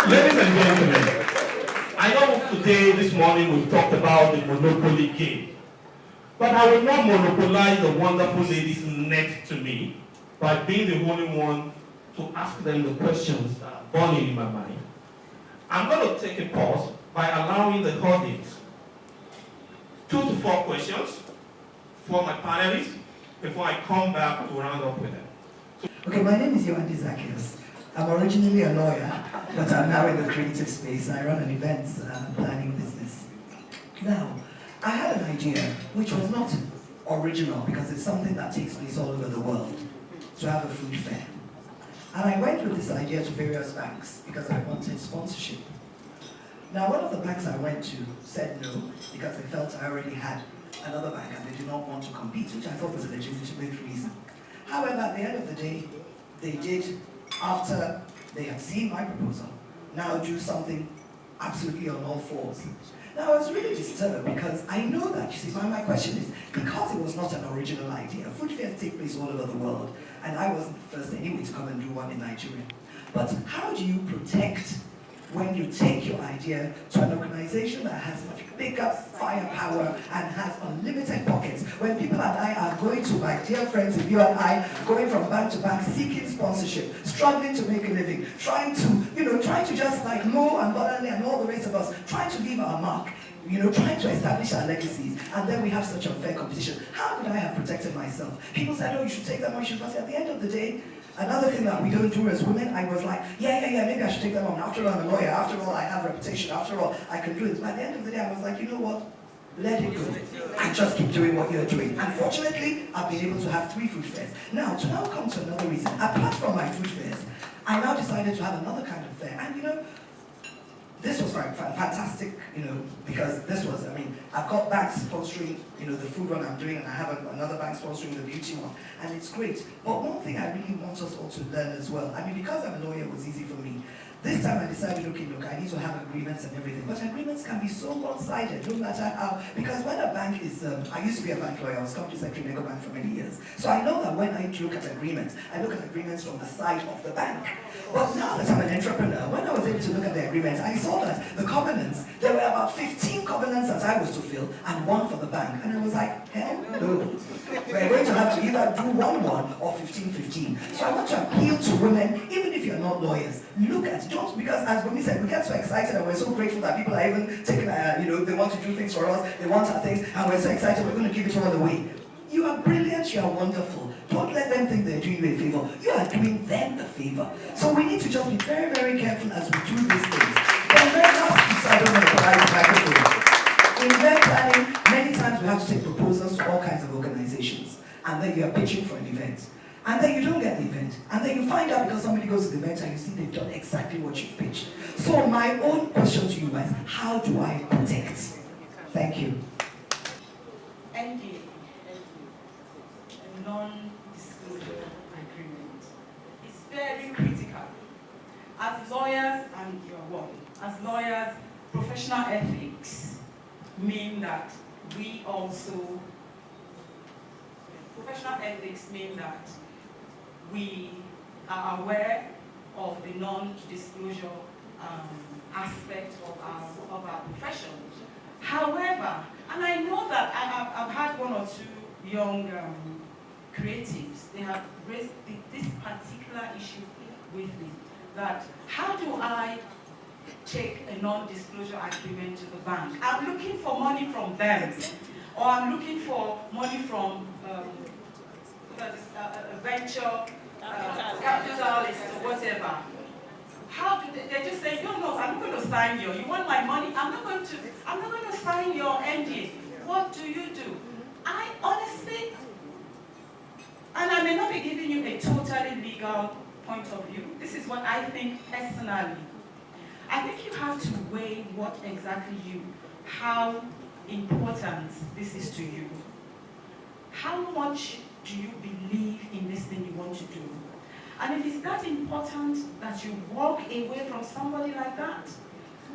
Ladies and gentlemen, I know today, this morning, we've talked about the Monopoly game. But I will not monopolize the wonderful ladies next to me by being the only one to ask them the questions that are burning in my mind. I'm going to take a pause by allowing the audience 2 to 4 questions for my panelists before I come back to round up with them. Okay, my name is Yohandi Zacchaeus. I'm originally a lawyer, but I'm now in the creative space. I run an events planning business. Now, I had an idea which was not original because it's something that takes place all over the world, to have a food fair. And I went with this idea to various banks because I wanted sponsorship. Now, one of the banks I went to said no because they felt I already had another bank and they did not want to compete, which I thought was a legitimate reason. However, at the end of the day, they did, after they had seen my proposal, now do something absolutely on all fours. Now, I was really disturbed because I know that, you see, my question is, because it was not an original idea, food fairs take place all over the world, and I wasn't the first anyway to come and do one in Nigeria. But how do you protect when you take your idea to an organization that has much bigger firepower and has unlimited pockets, when people and I are going to, my dear friends, if you and I, going from bank to bank, seeking sponsorship, struggling to make a living, trying to just like Mo and Bodani and all the rest of us, trying to leave our mark, trying to establish our legacies, and then we have such unfair competition. How could I have protected myself? People said, oh, you should take them on, you should, but at the end of the day, another thing that we don't do as women, I was like, yeah, maybe I should take them on. After all, I'm a lawyer. After all, I have a reputation. After all, I can do this. By the end of the day, I was like, you know what? Let it go. And just keep doing what you're doing. Unfortunately, I've been able to have 3 food fairs. Now, to now come to another reason. Apart from my food fairs, I now decided to have another kind of fair. And this was fantastic, because this was, I've got banks sponsoring, the food one I'm doing, and I have another bank sponsoring the beauty one, and it's great. But one thing I really want us all to learn as well, because I'm a lawyer, it was easy for me. This time I decided, okay, look, I need to have agreements and everything. But agreements can be so one-sided, no matter how, because when a bank is, I used to be a bank lawyer, I was company secretary in Ecobank for many years. So I know that when I look at agreements, I look at agreements from the side of the bank. But now that I'm an entrepreneur, when I was able to look at the agreements, I saw that the covenants, there were about 15 covenants that I was to fill, and 1 for the bank. And I was like, hell no. We're going to have to either do 1-1 or 15-15. So I want to appeal to women, even if you're not lawyers, look at, because as Bumi said, we get so excited and we're so grateful that people are even taking, they want to do things for us, they want our things, and we're so excited we're going to give it all away. You are brilliant, you are wonderful. Don't let them think they're doing you a favor. You are doing them the favor. So we need to just be very, very careful as we do these things. Then very last piece, I don't want to provide the microphone. In event planning, many times we have to take proposals to all kinds of organizations, and then you are pitching for an event. And then you don't get the event. And then you find out because somebody goes to the event and you see they've done exactly what you've pitched. So my own question to you is, how do I protect? Thank you. NDA, a non-disclosure agreement, is very critical. As lawyers, and you're one, as lawyers, professional ethics mean that we are aware of the non-disclosure aspect of our profession. However, and I know that I've had 1 or 2 young creatives, they have raised this particular issue with me, that how do I take a non-disclosure agreement to the bank? I'm looking for money from them, or I'm looking for money from a venture capitalist or whatever. How do they just say, no, I'm not going to sign you want my money, I'm not going to sign your NDA. What do you do? I honestly, and I may not be giving you a totally legal point of view, this is what I think personally. I think you have to weigh what exactly how important this is to you. How much do you believe in this thing you want to do? And if it's that important that you walk away from somebody like that,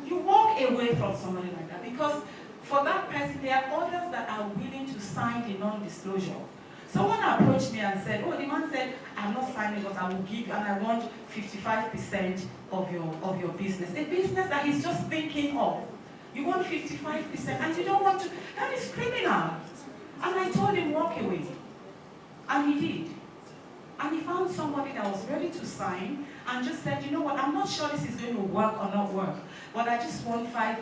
you walk away from somebody like that, because for that person, there are others that are willing to sign the non-disclosure. Someone approached me and said, oh, the man said, I'm not signing, but I will give you, and I want 55% of your business. A business that he's just thinking of. You want 55% and you don't want to, that is criminal. And I told him, walk away. And he did. And he found somebody that was ready to sign and just said, you know what, I'm not sure this is going to work or not work, but I just want 5-10%.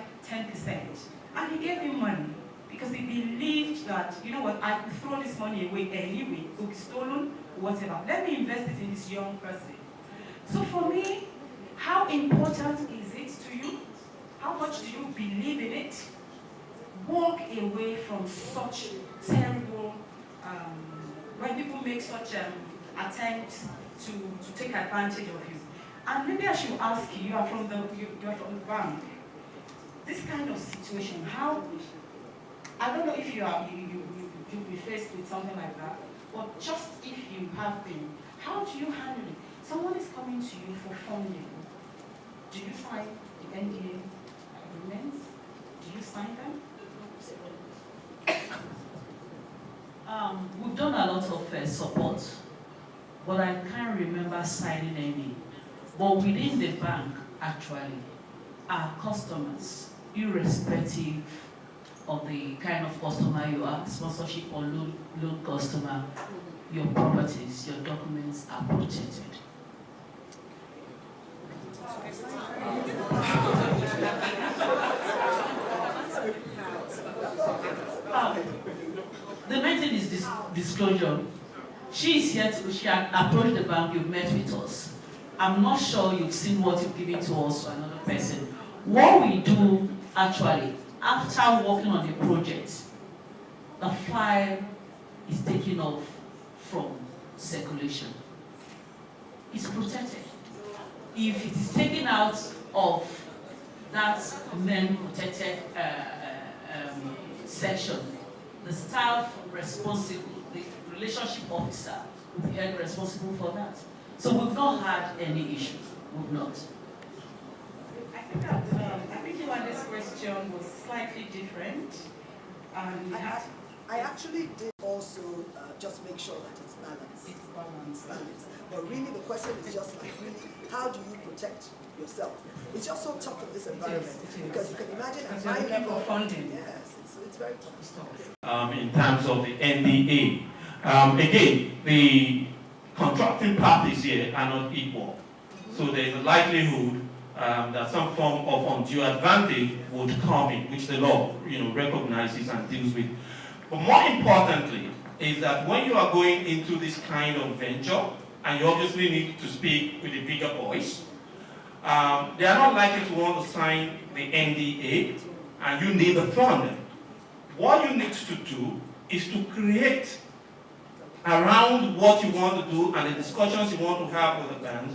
And he gave him money because he believed that, you know what, I could throw this money away anyway, it could be stolen, whatever. Let me invest it in this young person. So for me, how important is it to you? How much do you believe in it? Walk away from such terrible, when people make such attempts to take advantage of you. And maybe I should ask you, you're from the bank. This kind of situation, how, I don't know if you'll be faced with something like that, but just if you have been, how do you handle it? Someone is coming to you for funding. Do you sign the NDA agreements? Do you sign them? We've done a lot of support, but I can't remember signing any. But within the bank, actually, our customers, irrespective of the kind of customer you are, sponsorship or loan customer, your properties, your documents are protected. The main thing is disclosure. She is here she had approached the bank, you've met with us. I'm not sure you've seen what you've given to us or another person. What we do actually, after working on the project, the file is taken off from circulation. It's protected. If it is taken out of that then protected section, the staff responsible, the relationship officer will be held responsible for that. So we've not had any issue. We've not. I think that I think this question was slightly different. I actually did also just make sure that it's balanced. It's balanced. But really the question is just like, really, how do you protect yourself? It's just so tough in this environment. Because you can imagine at my level, funding. yes, it's very tough. In terms of the NDA. Again, the contracting parties here are not equal. So there's a likelihood that some form of undue advantage would come in, which the law recognizes and deals with. But more importantly, is that when you are going into this kind of venture, and you obviously need to speak with a bigger voice, they are not likely to want to sign the NDA, and you need the fund. What you need to do is to create around what you want to do and the discussions you want to have with the banks,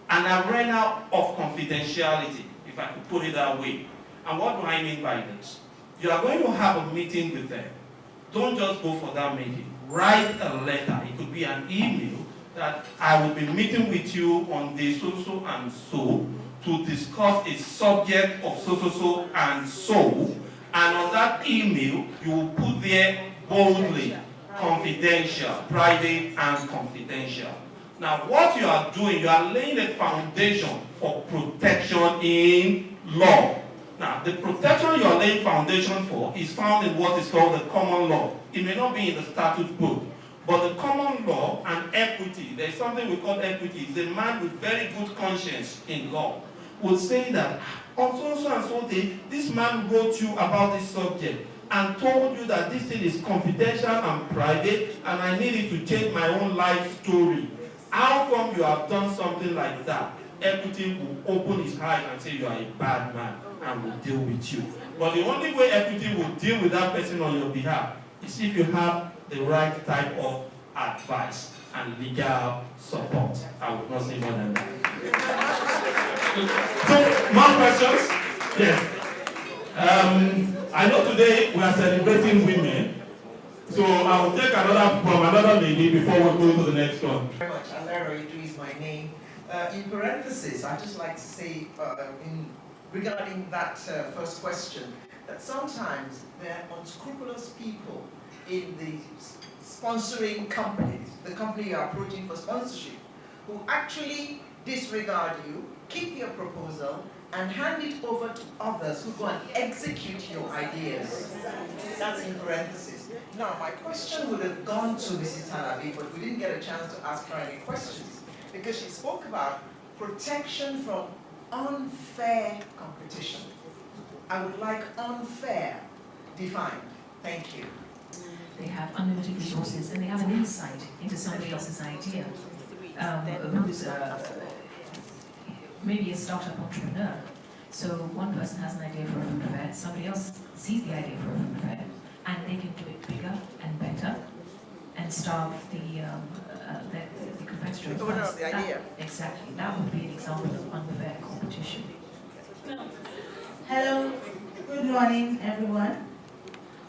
an arena of confidentiality, if I could put it that way. And what do I mean by this? You are going to have a meeting with them. Don't just go for that meeting. Write a letter. It could be an email that I will be meeting with you on the so and so to discuss a subject of so and so. And on that email, you will put there boldly, confidential, private and confidential. Now, what you are doing, you are laying a foundation for protection in law. Now, the protection you are laying foundation for is found in what is called the common law. It may not be in the statute book, but the common law and equity, there's something we call equity. It's a man with very good conscience in law will say that on so and so day, this man wrote you about this subject and told you that this thing is confidential and private and I needed to change my own life story. How come you have done something like that? Equity will open his eyes and say you are a bad man and will deal with you. But the only way equity will deal with that person on your behalf is if you have the right type of advice and legal support. I would not say more than that. So, more questions? Yes. I know today we are celebrating women, so I will take another from another lady before we go to the next one. Very much. Alero Idu is my name. In parentheses, I'd just like to say, regarding that first question, that sometimes there are unscrupulous people in the sponsoring companies, the company you're approaching for sponsorship, who actually disregard you, keep your proposal, and hand it over to others who go and execute your ideas. That's in parentheses. Now, my question would have gone to Mrs. Tanabe, but we didn't get a chance to ask her any questions, because she spoke about protection from unfair competition. I would like unfair defined. Thank you. They have unlimited resources and they have an insight into somebody else's idea. Who's maybe a startup entrepreneur. So one person has an idea for a food fair, somebody else sees the idea for a food fair, and they can do it bigger and better and starve the competitor. The owner of the idea. Exactly. That would be an example of unfair competition. Hello, good morning everyone.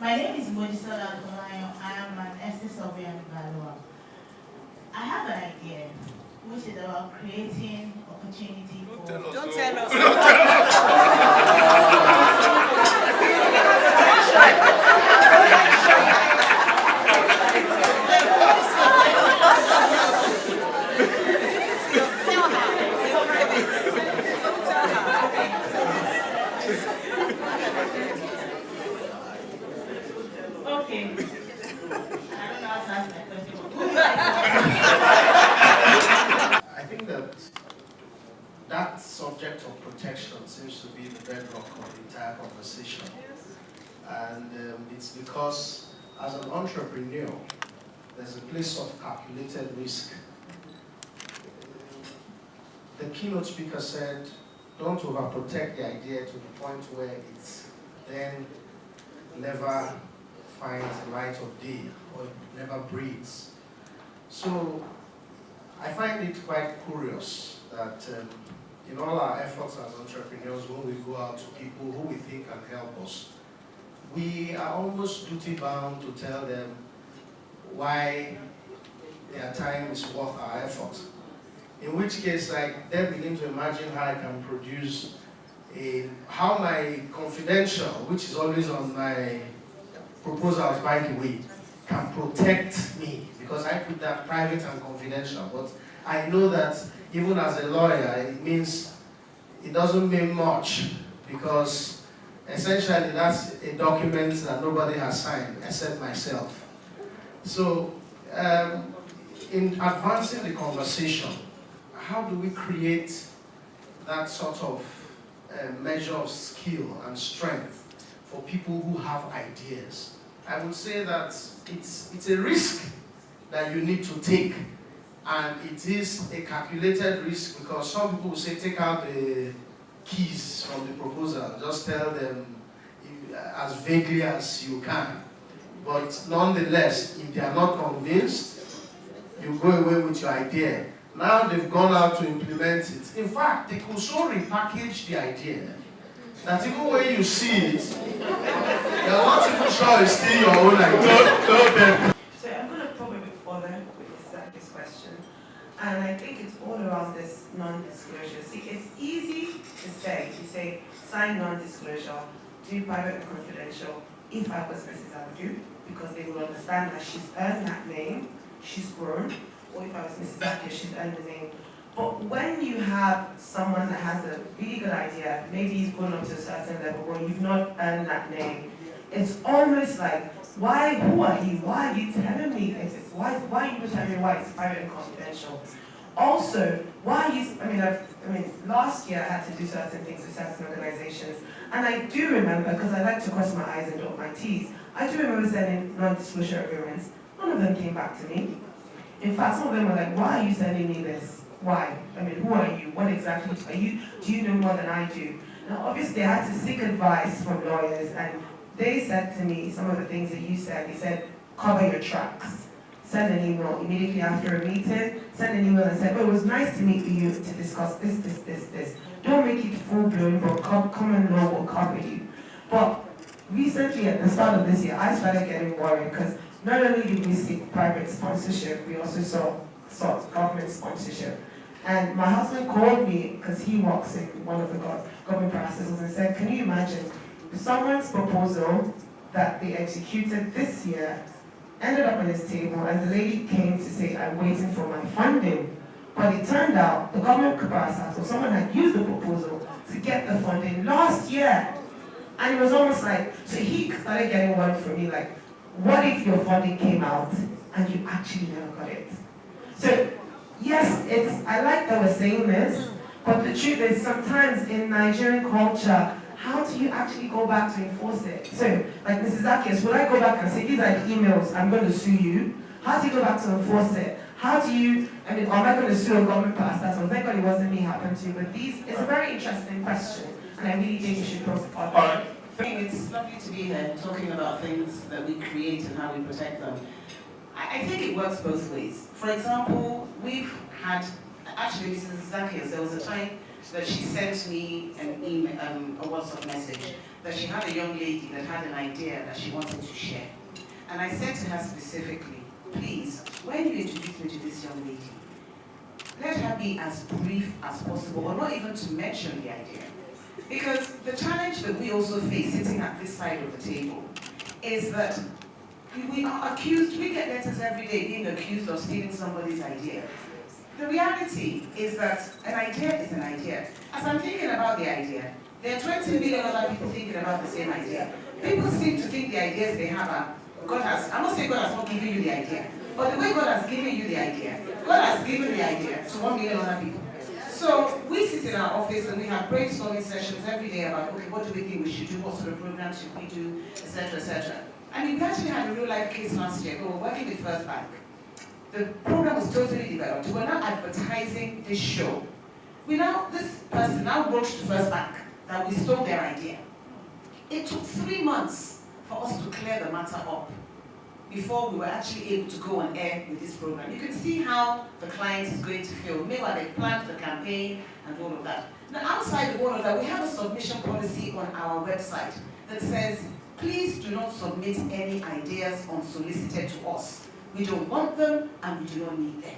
My name is Mojisola Akolayo. I am an estate surveyor in Balua. I have an idea which is about creating opportunity for... Don't tell us. Okay. I don't know how to ask my question. I think that subject of protection seems to be the bedrock of the entire conversation. And it's because as an entrepreneur, there's a place of calculated risk. The keynote speaker said, don't overprotect the idea to the point where it then never finds the light of day or it never breathes. So I find it quite curious that in all our efforts as entrepreneurs, when we go out to people who we think can help us, we are almost duty-bound to tell them why their time is worth our effort. In which case, like, they begin to imagine how I can produce how my confidential, which is always on my proposals, by the way, can protect me, because I put that private and confidential. But I know that even as a lawyer, it doesn't mean much, because essentially that's a document that nobody has signed except myself. So in advancing the conversation, how do we create that sort of measure of skill and strength for people who have ideas? I would say that it's a risk that you need to take, and it is a calculated risk, because some people will say take out the keys from the proposal, just tell them as vaguely as you can. But nonetheless, if they are not convinced, you go away with your idea. Now they've gone out to implement it. In fact, they could so repackage the idea that even when you see it, you're not even sure it's still your own idea. So I'm going to probe a bit further with this question. And I think it's all around this non-disclosure. See, it's easy to say, sign non-disclosure, do private and confidential. If I was Mrs. Abdu, because they will understand that she's earned that name, she's grown. Or if I was Mrs. Abdu, she's earned the name. But when you have someone that has a really good idea, maybe you've gone up to a certain level, or you've not earned that name, it's almost like, who are you? Why are you telling me this? Why are you telling me why it's private and confidential? Also, last year I had to do certain things with certain organizations, and I do remember, because I like to cross my I's and dot my T's, I do remember sending non-disclosure agreements. None of them came back to me. In fact, some of them were like, why are you sending me this? Why? Who are you? What exactly are you? Do you know more than I do? Now, obviously, I had to seek advice from lawyers, and they said to me some of the things that you said. They said, cover your tracks. Send an email immediately after a meeting. Send an email and say, oh, it was nice to meet you to discuss this. Don't make it full-blown, but common law will cover you. But recently, at the start of this year, I started getting worried, because not only did we seek private sponsorship, we also sought government sponsorship. And my husband called me, because he works in one of the government processes, and said, can you imagine someone's proposal that they executed this year ended up on his table, and the lady came to say, I'm waiting for my funding. But it turned out the government capacity, so someone had used the proposal to get the funding last year. And it was almost like, so he started getting one from me, like, what if your funding came out and you actually never got it? So, yes, I like that we're saying this, but the truth is sometimes in Nigerian culture, how do you actually go back to enforce it? So, like Mrs. Zacchaeus, will I go back and say, these are the emails, I'm going to sue you? How do you go back to enforce it? How do you, am I going to sue a government pastor? So thank God it wasn't me happened to, but it's a very interesting question, and I really think we should profile. All right. It's lovely to be here talking about things that we create and how we protect them. I think it works both ways. For example, we've had, actually Mrs. Zacchaeus, there was a time that she sent me an email, a WhatsApp message, that she had a young lady that had an idea that she wanted to share. And I said to her specifically, please, when you introduce me to this young lady, let her be as brief as possible, or not even to mention the idea. Because the challenge that we also face sitting at this side of the table is that we are accused, we get letters every day being accused of stealing somebody's idea. The reality is that an idea is an idea. As I'm thinking about the idea, there are 20 million other people thinking about the same idea. People seem to think the ideas they have are, God has, I'm not saying God has not given you the idea, but the way God has given you the idea, God has given the idea to 1 million other people. So we sit in our office and we have brainstorming sessions every day about, okay, what do we think we should do, what sort of programs should we do, etc., etc. I mean, we actually had a real life case last year. We were working with First Bank. The program was totally developed. We're now advertising this show. This person now wrote to First Bank that we stole their idea. It took 3 months for us to clear the matter up before we were actually able to go on air with this program. You can see how the client is going to feel. Meanwhile, they planned the campaign and all of that. Now, outside of all of that, we have a submission policy on our website that says, please do not submit any ideas unsolicited to us. We don't want them and we do not need them.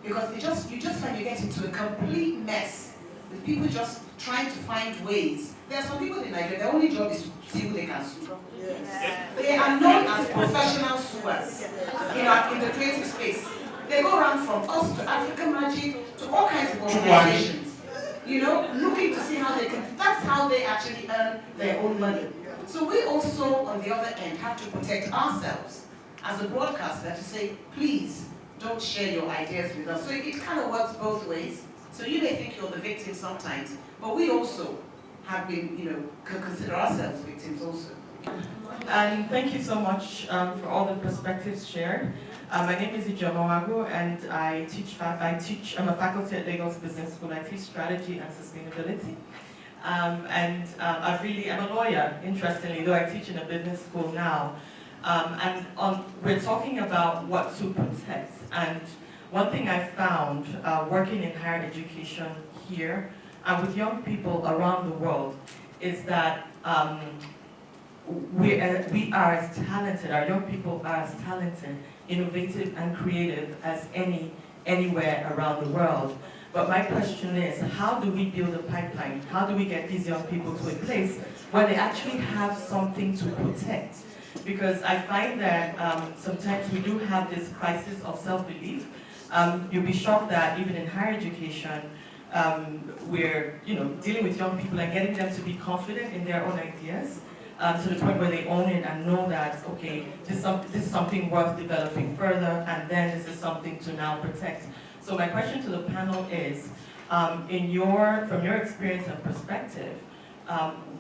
Because you just find you get into a complete mess with people just trying to find ways. There are some people in Nigeria, their only job is to see who they can sue. Yes. They are known as professional suers in the creative space. They go around from us to African Magic to all kinds of organizations, looking to see how they can, that's how they actually earn their own money. So we also, on the other end, have to protect ourselves as a broadcaster to say, please, don't share your ideas with us. So it kind of works both ways. So you may think you're the victim sometimes, but we also have been, can consider ourselves victims also. And thank you so much for all the perspectives shared. My name is Ijeoma Wagu, and I'm a faculty at Lagos Business School. I teach strategy and sustainability. I'm a lawyer, interestingly, though I teach in a business school now. We're talking about what to protect. And one thing I found working in higher education here and with young people around the world is that we are as talented, our young people are as talented, innovative and creative as anywhere around the world. But my question is, how do we build a pipeline? How do we get these young people to a place where they actually have something to protect? Because I find that sometimes we do have this crisis of self-belief. You'll be shocked that even in higher education, we're dealing with young people and getting them to be confident in their own ideas to the point where they own it and know that, okay, this is something worth developing further, and then this is something to now protect. So my question to the panel is, from your experience and perspective,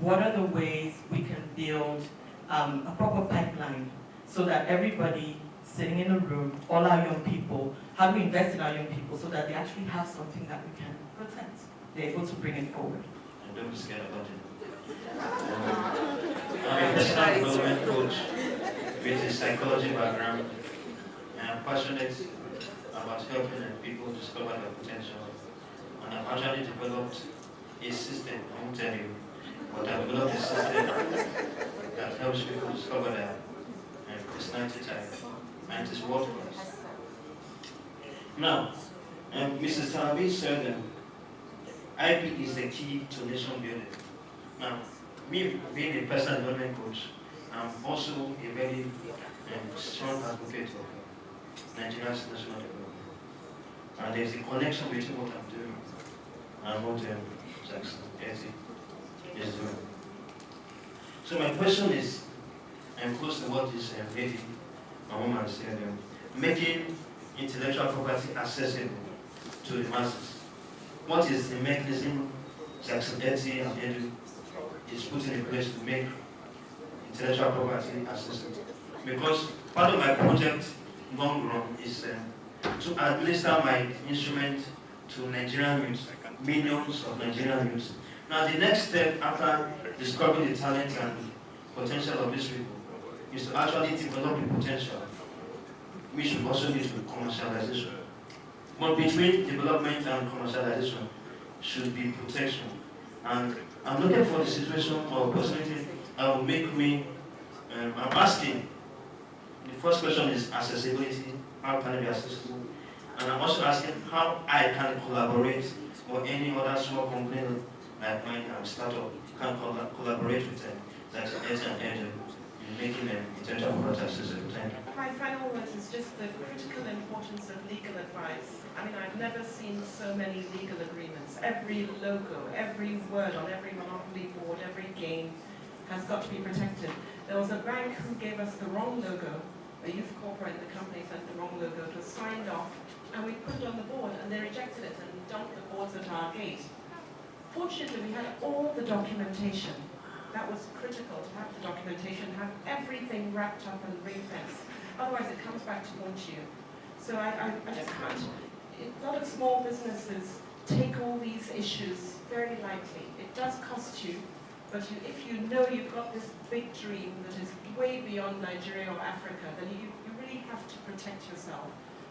what are the ways we can build a proper pipeline so that everybody sitting in a room, all our young people, how do we invest in our young people so that they actually have something that we can protect? They're able to bring it forward. And don't be scared about it. I'm a personal development coach with a psychology background, and I'm passionate about helping people discover their potential. And I've actually developed a system, I won't tell you, but I've developed a system that helps people discover their personality type, and it is world class. Now, Mrs. Talabi said IP is the key to nation building. Now, me being a personal development coach, I'm also a very strong advocate of Nigeria's national development. And there's a connection between what I'm doing and what Jackson Etsy is doing. So my question is, and close to what this lady, a woman said, making intellectual property accessible to the masses. What is the mechanism Jackson Etsy and Edu is putting in place to make intellectual property accessible? Because part of my project, long run, is to administer my instrument to Nigerian youth, millions of Nigerian youth. Now the next step after discovering the talent and potential of these people is to actually develop the potential, which will also lead to commercialization. But between development and commercialization should be protection. And I'm looking for the situation or opportunity that will make me, I'm asking, the first question is accessibility, how can it be accessible? And I'm also asking how I can collaborate, or any other small company like mine and startup can collaborate with them, like S and N, in making them potential products accessible. Thank you. My final words is just the critical importance of legal advice. I mean, I've never seen so many legal agreements. Every logo, every word on every monopoly board, every game has got to be protected. There was a bank who gave us the wrong logo, a youth corporate, the company sent the wrong logo, it was signed off, and we put it on the board, and they rejected it and dumped the boards at our gate. Fortunately, we had all the documentation. That was critical, to have the documentation, have everything wrapped up and ring-fenced. Otherwise, it comes back to haunt you. So I just can't. A lot of small businesses take all these issues very lightly. It does cost you, but if you know you've got this big dream that is way beyond Nigeria or Africa, then you really have to protect yourself.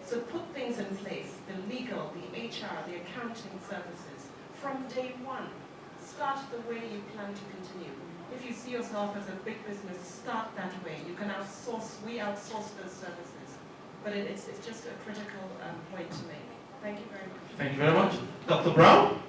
So put things in place, the legal, the HR, the accounting services, from day one. Start the way you plan to continue. If you see yourself as a big business, start that way. You can outsource, we outsource those services. But it's just a critical point to make. Thank you very much. Thank you very much. Dr. Brown?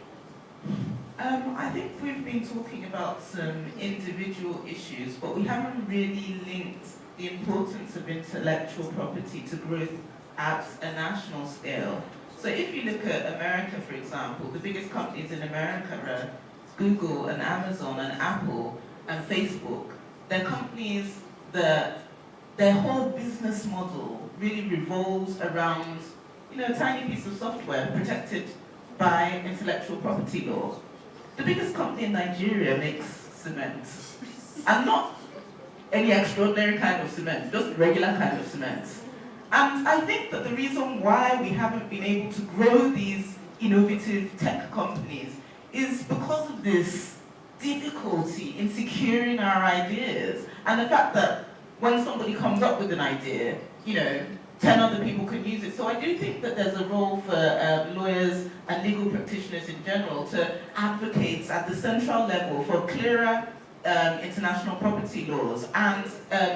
I think we've been talking about some individual issues, but we haven't really linked the importance of intellectual property to growth at a national scale. So if you look at America, for example, the biggest companies in America are Google and Amazon and Apple and Facebook. They're companies that their whole business model really revolves around, a tiny piece of software protected by intellectual property law. The biggest company in Nigeria makes cement, and not any extraordinary kind of cement, just regular kind of cement. And I think that the reason why we haven't been able to grow these innovative tech companies is because of this difficulty in securing our ideas, and the fact that when somebody comes up with an idea, 10 other people can use it. So I do think that there's a role for lawyers and legal practitioners in general to advocate at the central level for clearer international property laws and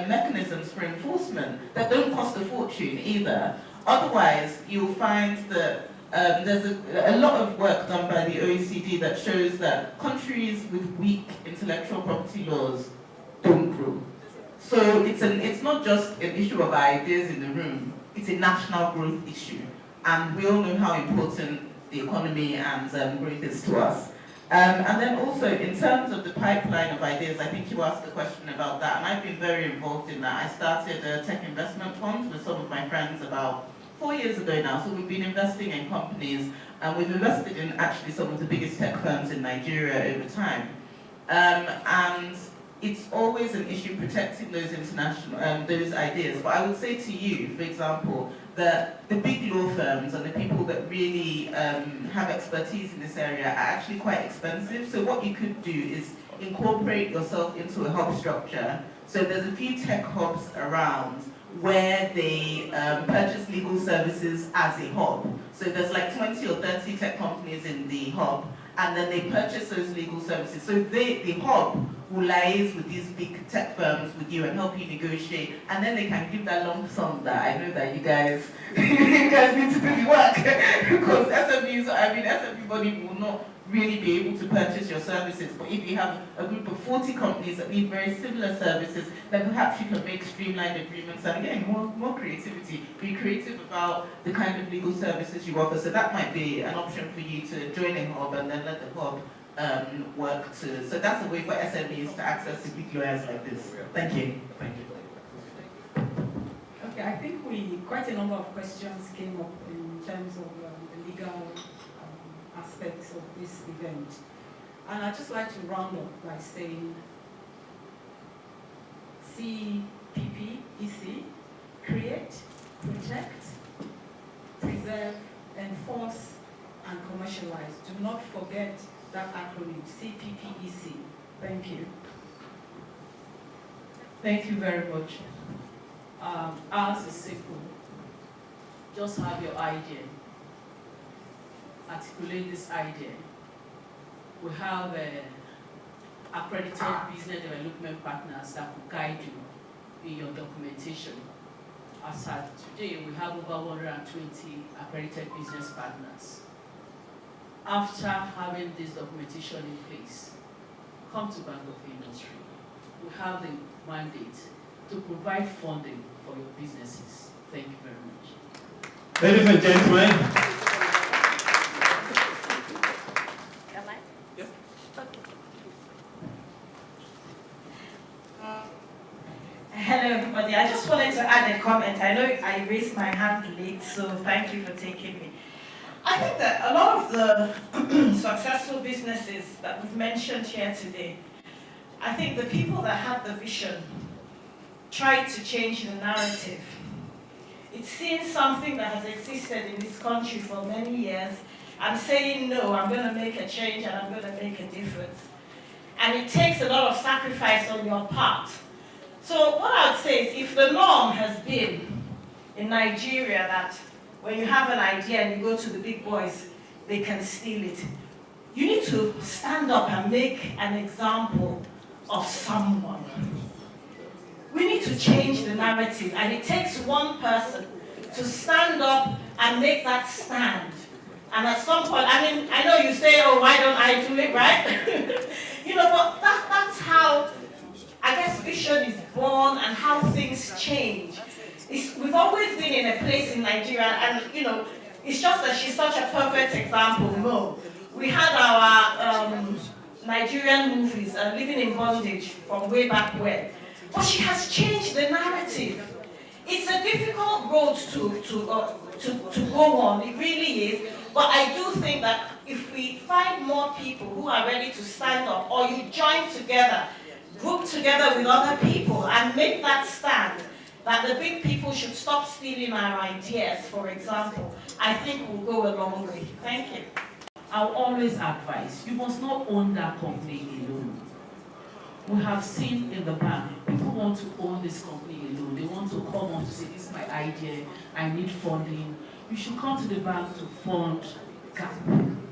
mechanisms for enforcement that don't cost a fortune either. Otherwise, you'll find that there's a lot of work done by the OECD that shows that countries with weak intellectual property laws don't grow. So it's not just an issue of ideas in the room, it's a national growth issue. And we all know how important the economy and growth is to us. And then also, in terms of the pipeline of ideas, I think you asked a question about that, and I've been very involved in that. I started a tech investment fund with some of my friends about 4 years ago now, so we've been investing in companies, and we've invested in actually some of the biggest tech firms in Nigeria over time. And it's always an issue protecting those international, those ideas. But I would say to you, for example, that the big law firms and the people that really have expertise in this area are actually quite expensive. So what you could do is incorporate yourself into a hub structure. So there's a few tech hubs around where they purchase legal services as a hub. So there's like 20 or 30 tech companies in the hub, and then they purchase those legal services. So the hub will liaise with these big tech firms with you and help you negotiate, and then they can give that lump sum that I know that you guys need to do the work because SMEs, SME body will not really be able to purchase your services. But if you have a group of 40 companies that need very similar services, then perhaps you can make streamlined agreements and again, more creativity. Be creative about the kind of legal services you offer. So that might be an option for you to join a hub and then let the hub work to. So that's a way for SMEs to access big lawyers like this. Thank you. Thank you. Okay, I think quite a number of questions came up in terms of the legal aspects of this event. And I'd just like to round up by saying CPPEC, create, protect, preserve, enforce, and commercialize. Do not forget that acronym, CPPEC. Thank you. Thank you very much. Ours is simple. Just have your idea. Articulate this idea. We have accredited business development partners that will guide you in your documentation. As at today, we have over 120 accredited business partners. After having this documentation in place, come to Bank of Industry. We have the mandate to provide funding for your businesses. Thank you very much. Ladies and gentlemen. Hello everybody, I just wanted to add a comment. I know I raised my hand late, so thank you for taking me. I think that a lot of the successful businesses that we've mentioned here today, I think the people that had the vision tried to change the narrative. It's seen something that has existed in this country for many years and saying, no, I'm going to make a change and I'm going to make a difference. And it takes a lot of sacrifice on your part. So what I would say is if the norm has been in Nigeria that when you have an idea and you go to the big boys, they can steal it, you need to stand up and make an example of someone. We need to change the narrative, and it takes one person to stand up and make that stand. And at some point, I mean, I know you say, oh, why don't I do it, right? You know, but that's how, I guess, vision is born and how things change. We've always been in a place in Nigeria, and, you know, it's just that she's such a perfect example. No, we had our Nigerian movies, Living in Bondage, from way back when. But she has changed the narrative. It's a difficult road to go on, it really is. But I do think that if we find more people who are ready to stand up, or you join together, group together with other people and make that stand, that the big people should stop stealing our ideas, for example, I think we'll go a long way. Thank you. I'll always advise, you must not own that company alone. We have seen in the bank, people want to own this company alone. They want to come on to say, this is my idea, I need funding. You should come to the bank to fund GAP,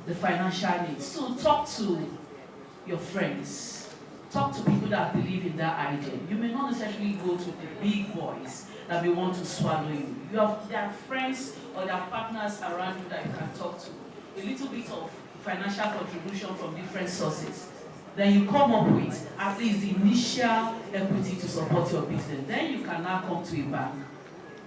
the financial needs. So talk to your friends. Talk to people that believe in that idea. You may not necessarily go to the big boys that may want to swallow you. There are friends or there are partners around you that you can talk to. A little bit of financial contribution from different sources. Then you come up with at least the initial equity to support your business. Then you can now come to a bank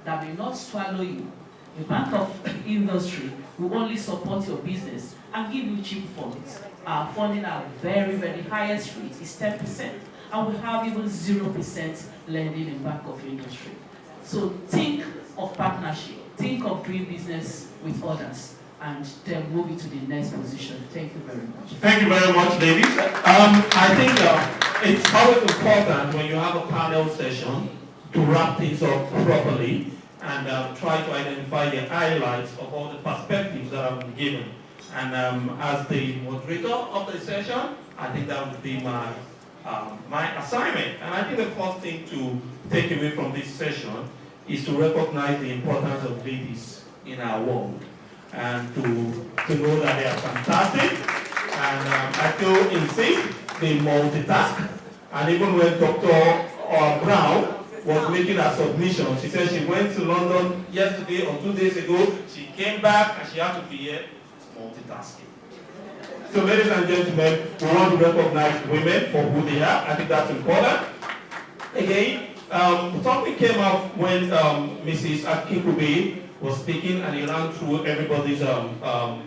that may not swallow you. The Bank of Industry will only support your business and give you cheap funds. Our funding at very, very highest rate is 10%. And we have even 0% lending in Bank of Industry. So think of partnership, think of doing business with others, and then move into the next position. Thank you very much. Thank you very much, ladies. I think it's always important when you have a panel session to wrap things up properly and try to identify the highlights of all the perspectives that have been given. And as the moderator of the session, I think that would be my assignment. And I think the first thing to take away from this session is to recognize the importance of ladies in our world. And to know that they are fantastic. And I do insist they multitask. And even when Dr. Brown was making her submission, she said she went to London yesterday or 2 days ago, she came back and she had to be here multitasking. So ladies and gentlemen, we want to recognize women for who they are. I think that's important. Again, something came up when Mrs. Akinkube was speaking, and he ran through everybody's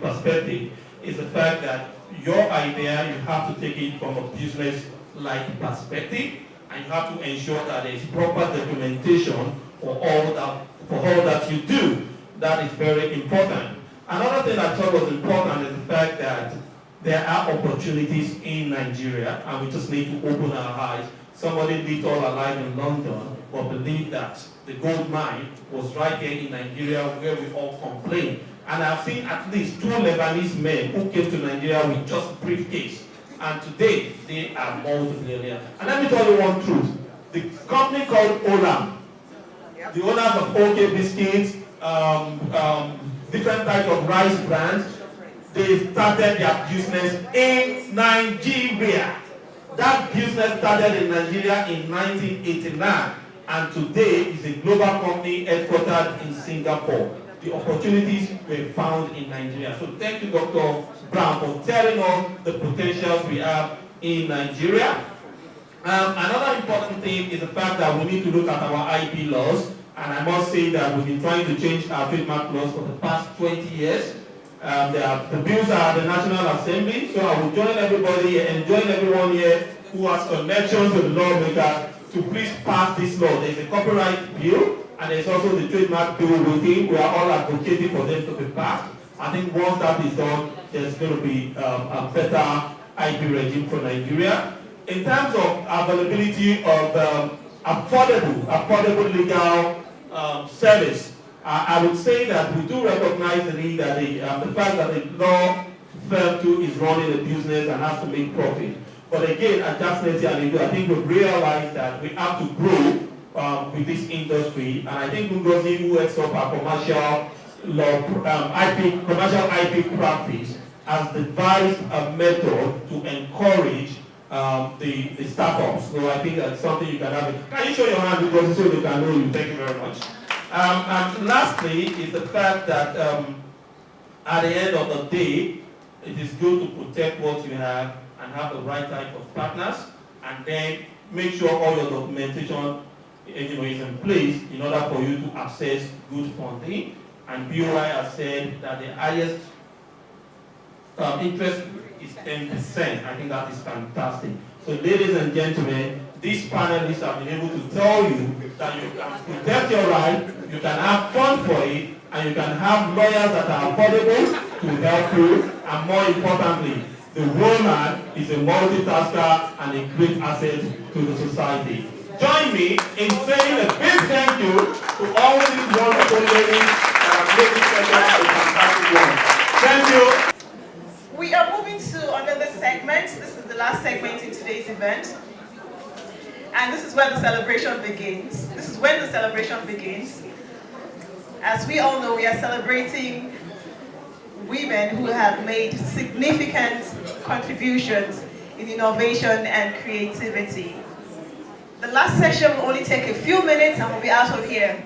perspective, is the fact that your idea, you have to take it from a business-like perspective, and you have to ensure that there is proper documentation for all that you do. That is very important. Another thing I thought was important is the fact that there are opportunities in Nigeria, and we just need to open our eyes. Somebody lived all her life in London, but believed that the gold mine was right here in Nigeria, where we all complain. And I've seen at least 2 Lebanese men who came to Nigeria with just a briefcase, and today they are multi-billionaires. And let me tell you one truth: the company called Olam, the owners of OK Biscuits, different types of rice brands, they started their business in Nigeria. That business started in Nigeria in 1989, and today is a global company headquartered in Singapore. The opportunities were found in Nigeria. So thank you, Dr. Brown, for telling us the potentials we have in Nigeria. Another important thing is the fact that we need to look at our IP laws, and I must say that we've been trying to change our trademark laws for the past 20 years. The bills are at the National Assembly, so I will join everybody and join everyone here who has connections with the lawmakers to please pass this law. There's a copyright bill, and there's also the trademark bill waiting. We are all advocating for them to be passed. I think once that is done, there's going to be a better IP regime for Nigeria. In terms of availability of affordable legal service, I would say that we do recognize the need that the fact that the law firm too is running a business and has to make profit. But again, at Just Nancy and I think we've realized that we have to grow with this industry. And I think Ngozi, who heads up our commercial law, commercial IP practice, has devised a method to encourage the startups. So I think that's something you can have. Can you show your hand, because so they can know you? Thank you very much. And lastly is the fact that at the end of the day, it is good to protect what you have and have the right type of partners, and then make sure all your documentation is in place in order for you to access good funding. And BOI has said that the highest interest is 10%. I think that is fantastic. So ladies and gentlemen, these panelists have been able to tell you that you can protect your right, you can have fun for it, and you can have lawyers that are affordable to help you, and more importantly, the woman is a multitasker and a great asset to the society. Join me in saying a big thank you to all these wonderful ladies that have made this session a fantastic one. Thank you. We are moving to another segment. This is the last segment in today's event. And this is where the celebration begins. This is when the celebration begins. As we all know, we are celebrating women who have made significant contributions in innovation and creativity. The last section will only take a few minutes and we'll be out of here.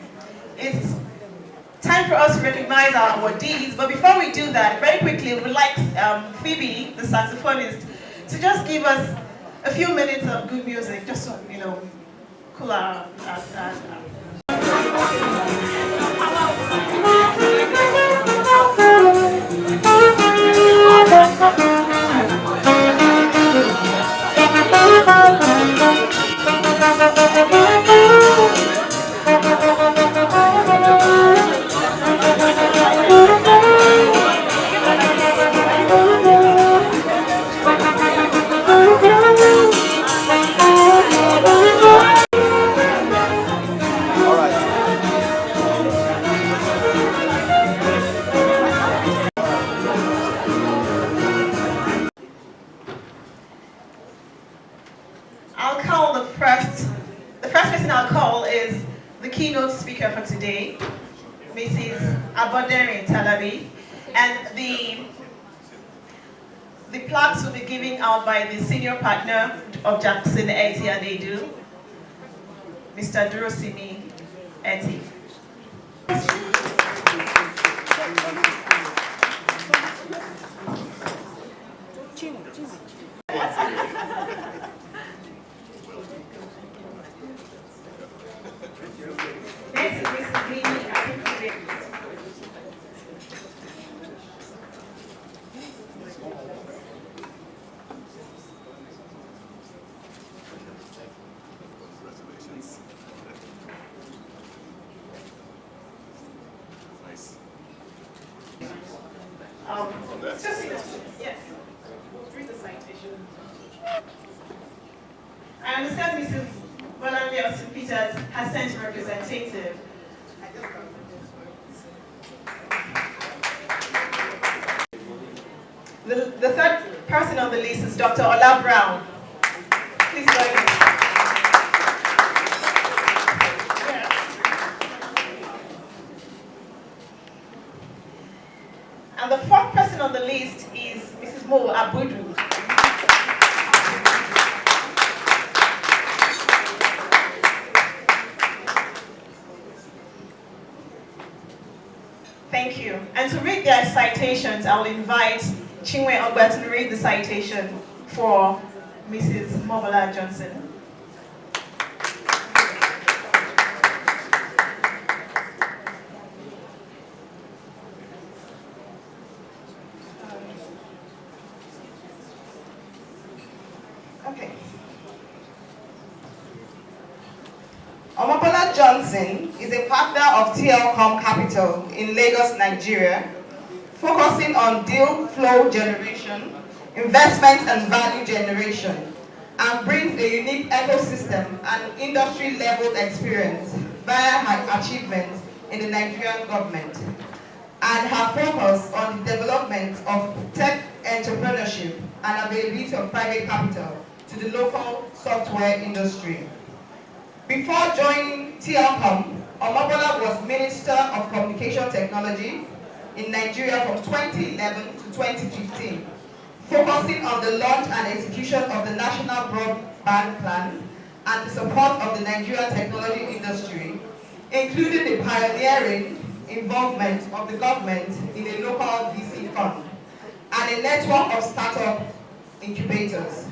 It's time for us to recognize our awardees, but before we do that, very quickly, we'd like Phoebe, the saxophonist, to just give us a few minutes of good music, just so, cool our for today, Mrs. Abodere Talabi, and the plaques will be given out by the senior partner of Jackson Eti Adedu, Mr. Durosimi Eti. Next is Mrs. Mimi Akintunde. Just, yes, read the citation. I understand Mrs. Bolanle Austin Peters has sent a representative. The third person on the list is Dr. Ola Brown. Please go ahead. And the fourth person on the list is Mrs. Mo Abudu. Thank you. And to read their citations, I will invite Chinwe Ogba to read the citation for Mrs. Mobola Johnson. Okay. Omobola Johnson is a partner of TLCom Capital in Lagos, Nigeria, focusing on deal flow generation, investment and value generation, and brings a unique ecosystem and industry-level experience via her achievements in the Nigerian government, and her focus on the development of tech entrepreneurship and availability of private capital to the local software industry. Before joining TLCom, Omobola was Minister of Communication Technology in Nigeria from 2011 to 2015, focusing on the launch and execution of the National Broadband Plan and the support of the Nigerian technology industry, including the pioneering involvement of the government in a local VC fund and a network of startup incubators.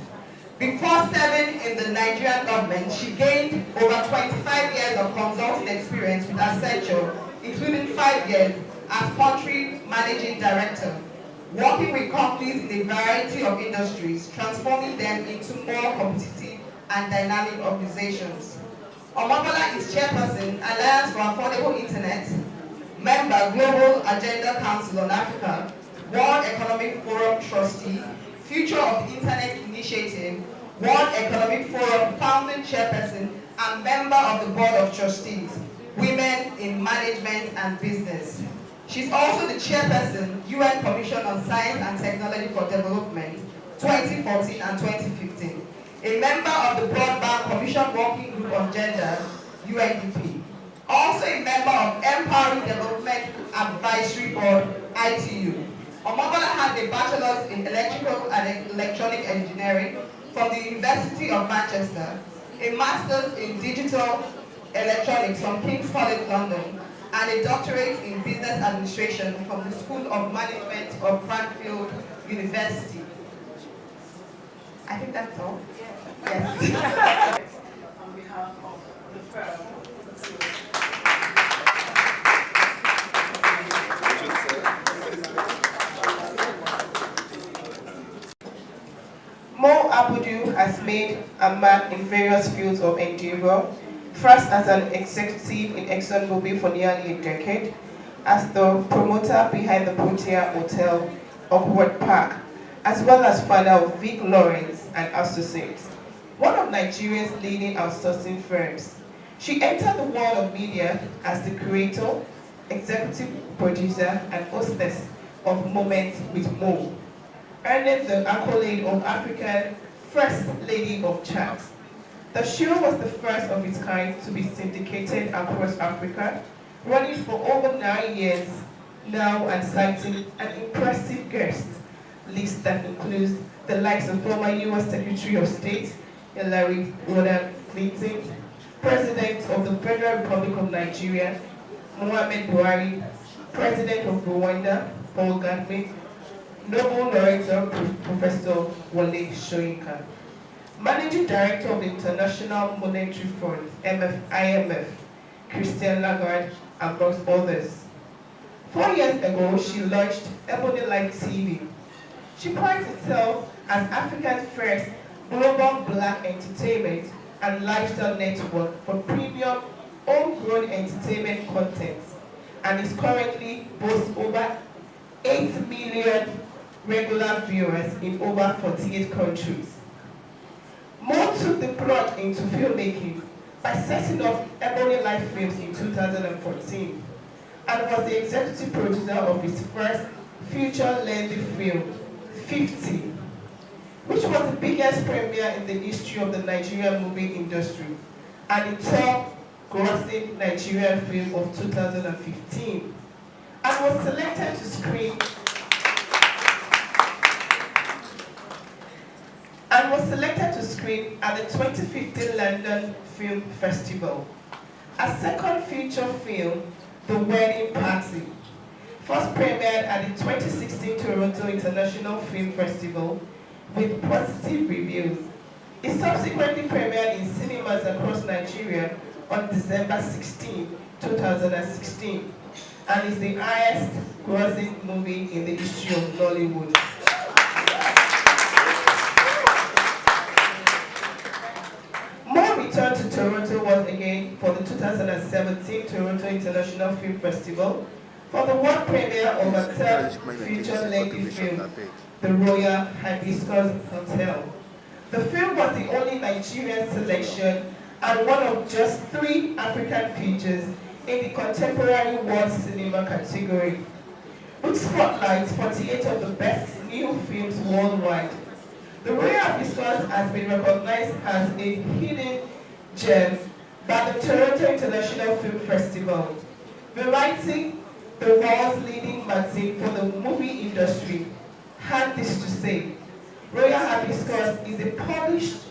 Before serving in the Nigerian government, she gained over 25 years of consulting experience with Accenture, including 5 years as country managing director, working with companies in a variety of industries, transforming them into more competitive and dynamic organizations. Omobola is chairperson, Alliance for Affordable Internet, member, Global Agenda Council on Africa, World Economic Forum trustee, Future of the Internet Initiative, World Economic Forum founding chairperson, and member of the Board of Trustees, Women in Management and Business. She's also the chairperson, UN Commission on Science and Technology for Development, 2014 and 2015, a member of the Broadband Commission Working Group on Gender, UNDP. Also a member of Empowering Development Advisory Board, ITU. Omobola has a bachelor's in electrical and electronic engineering from the University of Manchester, a master's in digital electronics from King's College London, and a doctorate in business administration from the School of Management of Cranfield University. I think that's all. Yes. On behalf of the firm. Mo Abudu has made a mark in various fields of endeavor, first as an executive in ExxonMobil for nearly a decade, as the promoter behind the Protea Hotel, Oakwood Park, as well as founder of Vic Lawrence and Associates, one of Nigeria's leading outsourcing firms. She entered the world of media as the creator, executive producer, and hostess of Moments with Mo, earning the accolade of African First Lady of Charts. The show was the first of its kind to be syndicated across Africa, running for over 9 years now and citing an impressive guest list that includes the likes of former U.S. Secretary of State, Hillary Rodham Clinton, President of the Federal Republic of Nigeria, Muhammad Buhari, President of Rwanda, Paul Kagame, Nobel Laureate Professor Wole Soyinka, Managing Director of the International Monetary Fund, IMF, Christine Lagarde, amongst others. 4 years ago, she launched Ebony Life TV. She prides herself as Africa's first global black entertainment and lifestyle network for premium, homegrown entertainment content, and is currently boasts over 8 million regular viewers in over 48 countries. Mo took the plunge into filmmaking by setting up Ebony Life Films in 2014 and was the executive producer of his first feature-length film, 50, which was the biggest premiere in the history of the Nigerian movie industry and the top grossing Nigerian film of 2015, and was selected to screen at the 2015 London Film Festival. A second feature film, The Wedding Party, first premiered at the 2016 Toronto International Film Festival with positive reviews. It subsequently premiered in cinemas across Nigeria on December 16, 2016, and is the highest grossing movie in the history of Nollywood. Mo returned to Toronto once again for the 2017 Toronto International Film Festival for the world premiere of a third feature-length film, The Royal Hibiscus Hotel. The film was the only Nigerian selection and one of just 3 African features in the contemporary world cinema category, which spotlights 48 of the best new films worldwide. The Royal Hibiscus has been recognized as a hidden gem by the Toronto International Film Festival. Variety, the world's leading magazine for the movie industry, had this to say: Royal Hibiscus is a polished,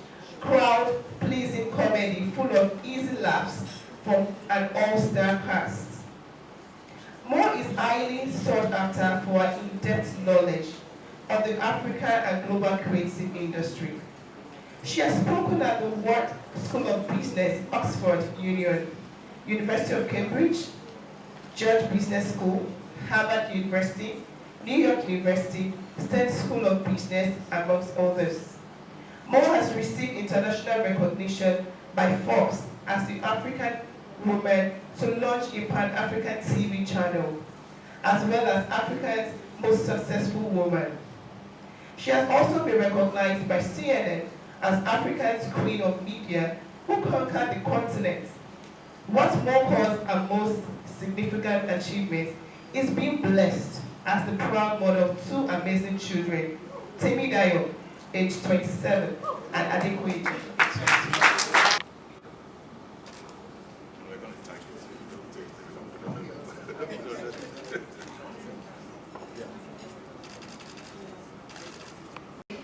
crowd-pleasing comedy full of easy laughs from an all-star cast. Mo is highly sought after for her in-depth knowledge of the African and global creative industry. She has spoken at the Wharton School of Business, Oxford Union, University of Cambridge, George Business School, Harvard University, New York University, State School of Business, amongst others. Mo has received international recognition by Forbes as the African woman to launch a Pan-African TV channel, as well as Africa's most successful woman. She has also been recognized by CNN as Africa's Queen of Media who conquered the continent. What Mo calls her most significant achievement is being blessed as the proud mother of 2 amazing children, Temidayo, age 27, and Adequate, age 20.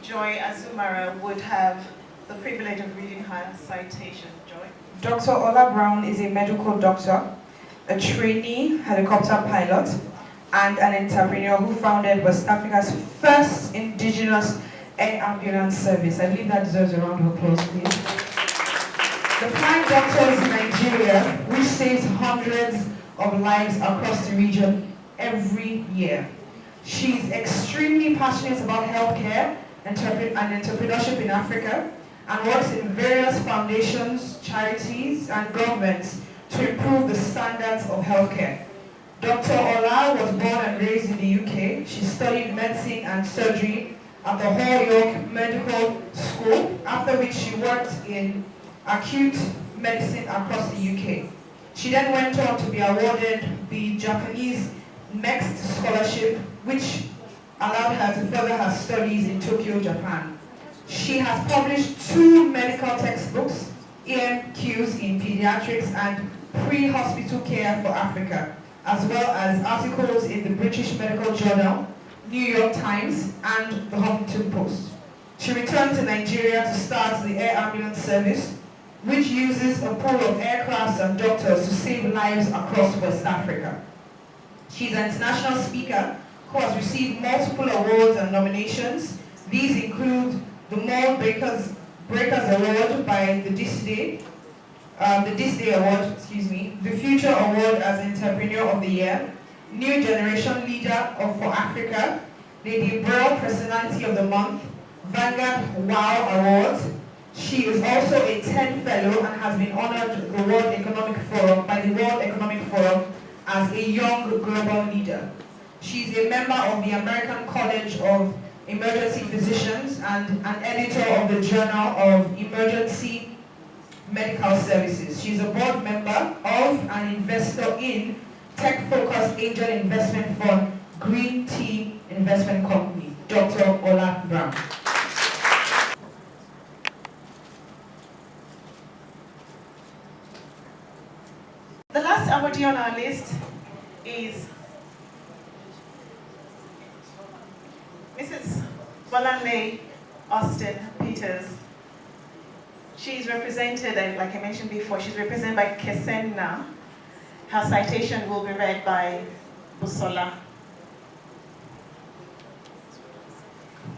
Joy Azumara would have the privilege of reading her citation. Joy. Dr. Ola Brown is a medical doctor, a trainee helicopter pilot, and an entrepreneur who founded West Africa's first indigenous air ambulance service. I believe that deserves a round of applause, please. The Flying Doctors in Nigeria, which saves hundreds of lives across the region every year. She's extremely passionate about healthcare and entrepreneurship in Africa, and works in various foundations, charities, and governments to improve the standards of healthcare. Dr. Ola was born and raised in the UK. She studied medicine and surgery at the Hall York Medical School, after which she worked in acute medicine across the UK. She then went on to be awarded the Japanese MEXT scholarship, which allowed her to further her studies in Tokyo, Japan. She has published 2 medical textbooks, EMQs in Pediatrics and Pre-Hospital Care for Africa, as well as articles in the British Medical Journal, New York Times, and the Huffington Post. She returned to Nigeria to start the air ambulance service, which uses a pool of aircrafts and doctors to save lives across West Africa. She's an international speaker who has received multiple awards and nominations. These include the Mold Breakers Award by the This Day Award, the Future Award as Entrepreneur of the Year, New Generation Leader for Africa, Lady Braille Personality of the Month, Vanguard Wow Award. She is also a 10 Fellow and has been honored by the World Economic Forum as a young global leader. She is a member of the American College of Emergency Physicians and an editor of the Journal of Emergency Medical Services. She's a board member of and investor in tech-focused angel investment fund Green Tea Investment Company, Dr. Ola Brown. The last awardee on our list is Mrs. Bolanle Austin Peters. She's represented, like I mentioned before, she's represented by Kesenna. Her citation will be read by Busola.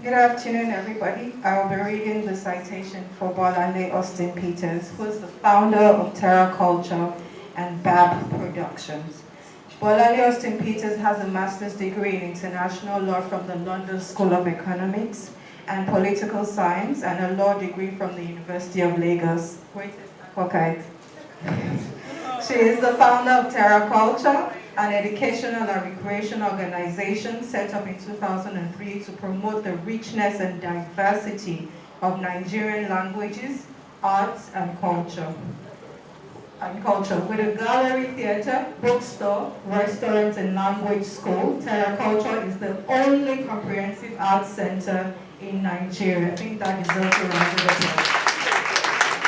Good afternoon, everybody. I will be reading the citation for Bolanle Austin Peters, who is the founder of Terra Culture and BAB Productions. Bolanle Austin Peters has a master's degree in international law from the London School of Economics and Political Science and a law degree from the University of Lagos. Okay. She is the founder of Terra Culture, an educational and recreation organization set up in 2003 to promote the richness and diversity of Nigerian languages, arts, and culture. With a gallery, theater, bookstore, restaurant, and language school, Terra Culture is the only comprehensive arts center in Nigeria. I think that deserves a round of applause.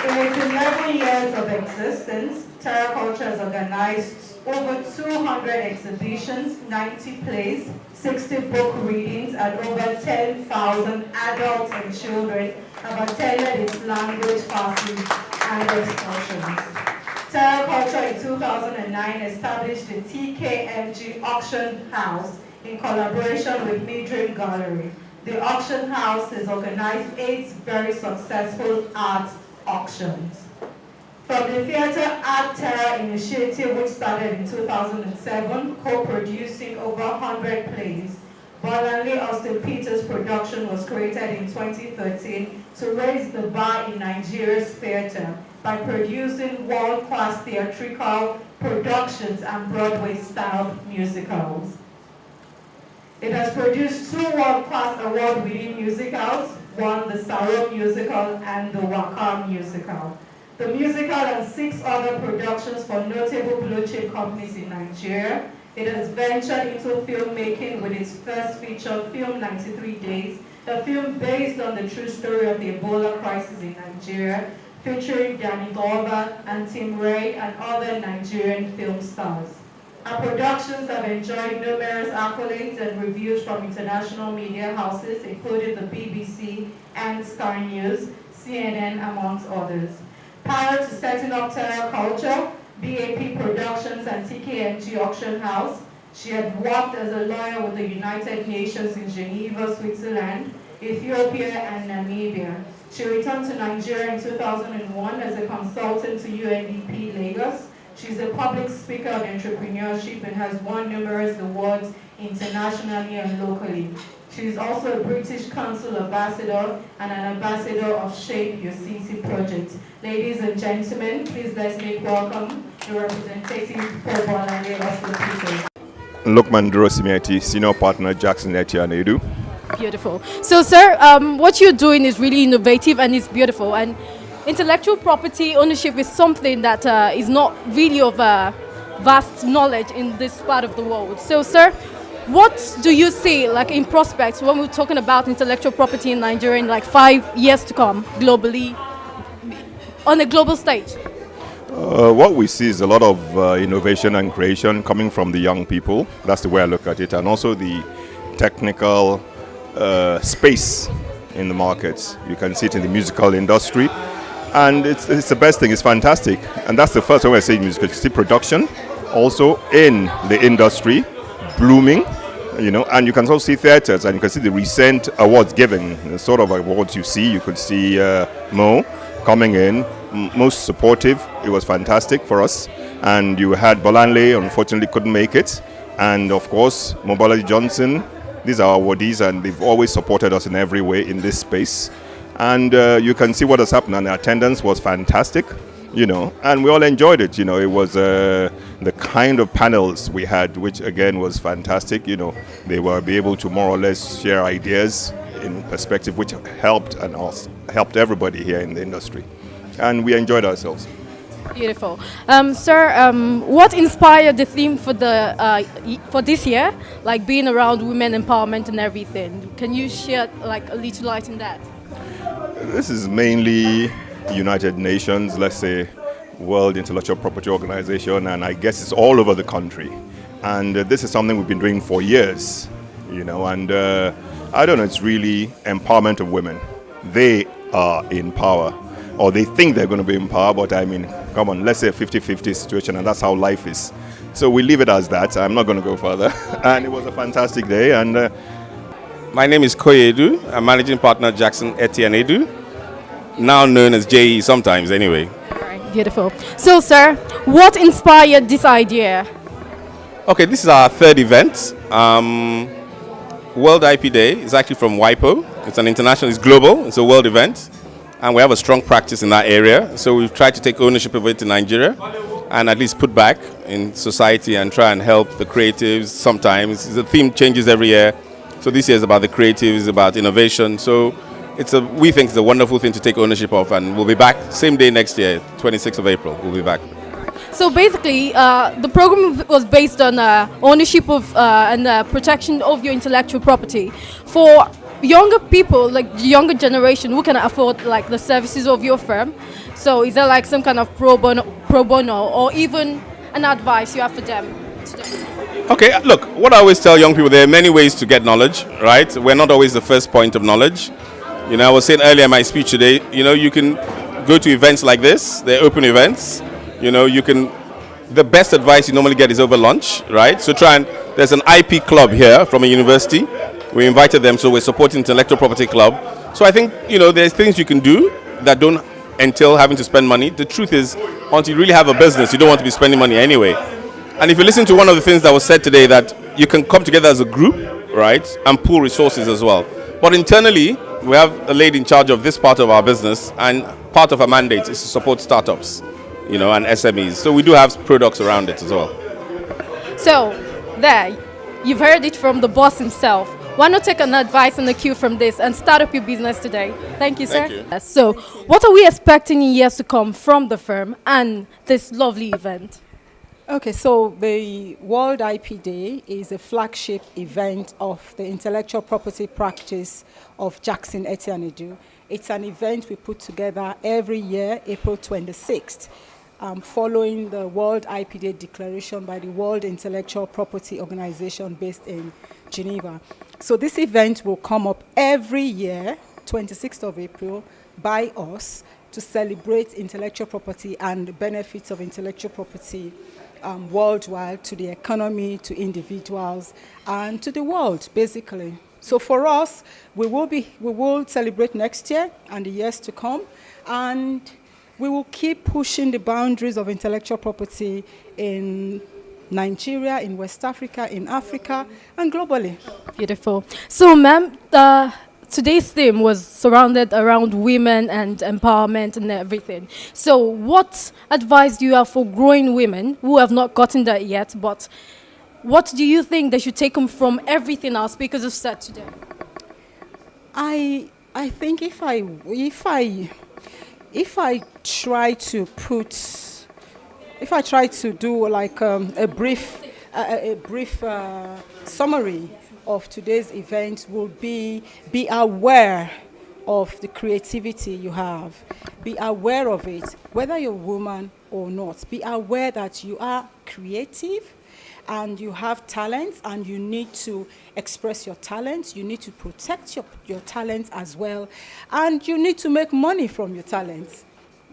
In its 11 years of existence, Terra Culture has organized over 200 exhibitions, 90 plays, 60 book readings, and over 10,000 adults and children have attended its language classes and excursions. Terra Culture in 2009 established the TKMG Auction House in collaboration with Midream Gallery. The auction house has organized 8 very successful art auctions. From the Theatre Art Terra initiative, which started in 2007, co-producing over 100 plays, Bolanle Austin Peters production was created in 2013 to raise the bar in Nigeria's theatre by producing world-class theatrical productions and Broadway-style musicals. It has produced 2 world-class award-winning musicals, one the Saro musical and the Waka musical. The musical and 6 other productions for notable blue-chip companies in Nigeria. It has ventured into filmmaking with its first feature film, 93 Days, a film based on the true story of the Ebola crisis in Nigeria, featuring Danny Glover and Tim Ray and other Nigerian film stars. Our productions have enjoyed numerous accolades and reviews from international media houses, including the BBC and Sky News, CNN, amongst others. Prior to setting up Terra Culture, BAP Productions and TKMG Auction House, she had worked as a lawyer with the United Nations in Geneva, Switzerland, Ethiopia, and Namibia. She returned to Nigeria in 2001 as a consultant to UNDP Lagos. She's a public speaker on entrepreneurship and has won numerous awards internationally and locally. She is also a British Council Ambassador and an ambassador of Shape Your City project. Ladies and gentlemen, please let's make welcome the representative for Bolanle Austin Peters. Lokman Durosimiati, senior partner, Jackson Etienne Edu. Beautiful. So, sir, what you're doing is really innovative and it's beautiful. And intellectual property ownership is something that is not really of vast knowledge in this part of the world. So, sir, what do you see like in prospects when we're talking about intellectual property in Nigeria in like 5 years to come globally, on a global stage? What we see is a lot of innovation and creation coming from the young people. That's the way I look at it. And also the technical space in the markets. You can see it in the musical industry. And it's the best thing. It's fantastic. And that's the first time I say music. You see production also in the industry blooming. you know, and you can also see theatres, and you can see the recent awards given, the sort of awards you see. You could see Mo coming in, most supportive. It was fantastic for us. And you had Bolanle, unfortunately couldn't make it. And of course, Mobolaji Johnson. These are our awardees, and they've always supported us in every way in this space. And you can see what has happened, and the attendance was fantastic, you know, and we all enjoyed it. You know, it was the kind of panels we had, which again was fantastic. You know, they were able to more or less share ideas in perspective, which helped and also helped everybody here in the industry, and we enjoyed ourselves. Beautiful. Sir, what inspired the theme for for this year, like being around women empowerment and everything? Can you shed like a little light in that? This is mainly United Nations, let's say World Intellectual Property Organization, and I guess it's all over the country. And this is something we've been doing for years, you know, and I don't know, it's really empowerment of women. They are in power, or they think they're going to be in power, but I mean, come on, let's say a 50-50 situation, and that's how life is. So we leave it as that. I'm not going to go further. And it was a fantastic day. And my name is Koye Edu. I'm managing partner Jackson Etienne Edu, now known as JE sometimes anyway. All right, beautiful. So, sir, what inspired this idea? Okay, this is our third event. World IP Day is actually from WIPO. It's an international, it's global, it's a world event. And we have a strong practice in that area. So we've tried to take ownership of it in Nigeria and at least put back in society and try and help the creatives sometimes. The theme changes every year. So this year is about the creatives, about innovation. So we think it's a wonderful thing to take ownership of, and we'll be back same day next year, 26th of April, we'll be back. So basically, the program was based on ownership of and protection of your intellectual property. For younger people, like the younger generation, who can afford like the services of your firm. So is there like some kind of pro bono or even an advice you have for them today? Okay, look, what I always tell young people, there are many ways to get knowledge, right? We're not always the first point of knowledge. You know, I was saying earlier in my speech today, you know, you can go to events like this, they're open events. You know, the best advice you normally get is over lunch, right? So there's an IP club here from a university. We invited them, so we're supporting Intellectual Property Club. So I think, you know, there's things you can do that don't entail having to spend money. The truth is, until you really have a business, you don't want to be spending money anyway. And if you listen to one of the things that was said today, that you can come together as a group, right, and pool resources as well. But internally, we have a lady in charge of this part of our business, and part of our mandate is to support startups, you know, and SMEs. So we do have products around it as well. So, there, you've heard it from the boss himself. Why not take an advice and a cue from this and start up your business today? Thank you, sir. Thank you. So, what are we expecting in years to come from the firm and this lovely event? Okay, so the World IP Day is a flagship event of the intellectual property practice of Jackson Etienne Edu. It's an event we put together every year, April 26th, following the World IP Day declaration by the World Intellectual Property Organization based in Geneva. So this event will come up every year, 26th of April, by us to celebrate intellectual property and the benefits of intellectual property worldwide, to the economy, to individuals, and to the world, basically. So for us, we will celebrate next year and the years to come, and we will keep pushing the boundaries of intellectual property in Nigeria, in West Africa, in Africa, and globally. Beautiful. So, ma'am, today's theme was surrounded around women and empowerment and everything. So what advice do you have for growing women who have not gotten that yet, but what do you think they should take from everything our speakers have said today? I think if I try to do like a brief summary of today's event, will be aware of the creativity you have. Be aware of it, whether you're a woman or not. Be aware that you are creative and you have talents, and you need to express your talents. You need to protect your talents as well, and you need to make money from your talents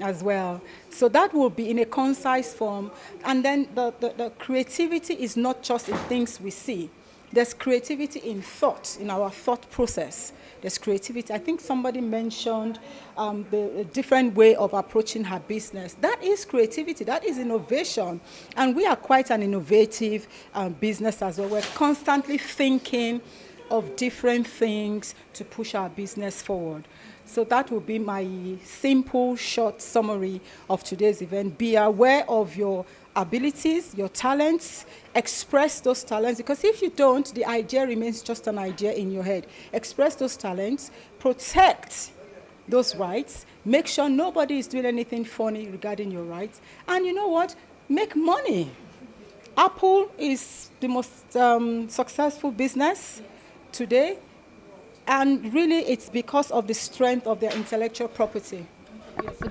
as well. So that will be in a concise form. And then the creativity is not just in things we see. There's creativity in thought, in our thought process. There's creativity. I think somebody mentioned the different way of approaching her business. That is creativity. That is innovation. And we are quite an innovative business as well. We're constantly thinking of different things to push our business forward. So that will be my simple, short summary of today's event. Be aware of your abilities, your talents, express those talents, because if you don't, the idea remains just an idea in your head. Express those talents, protect those rights, make sure nobody is doing anything funny regarding your rights, and you know what? Make money. Apple is the most successful business today, and really it's because of the strength of their intellectual property.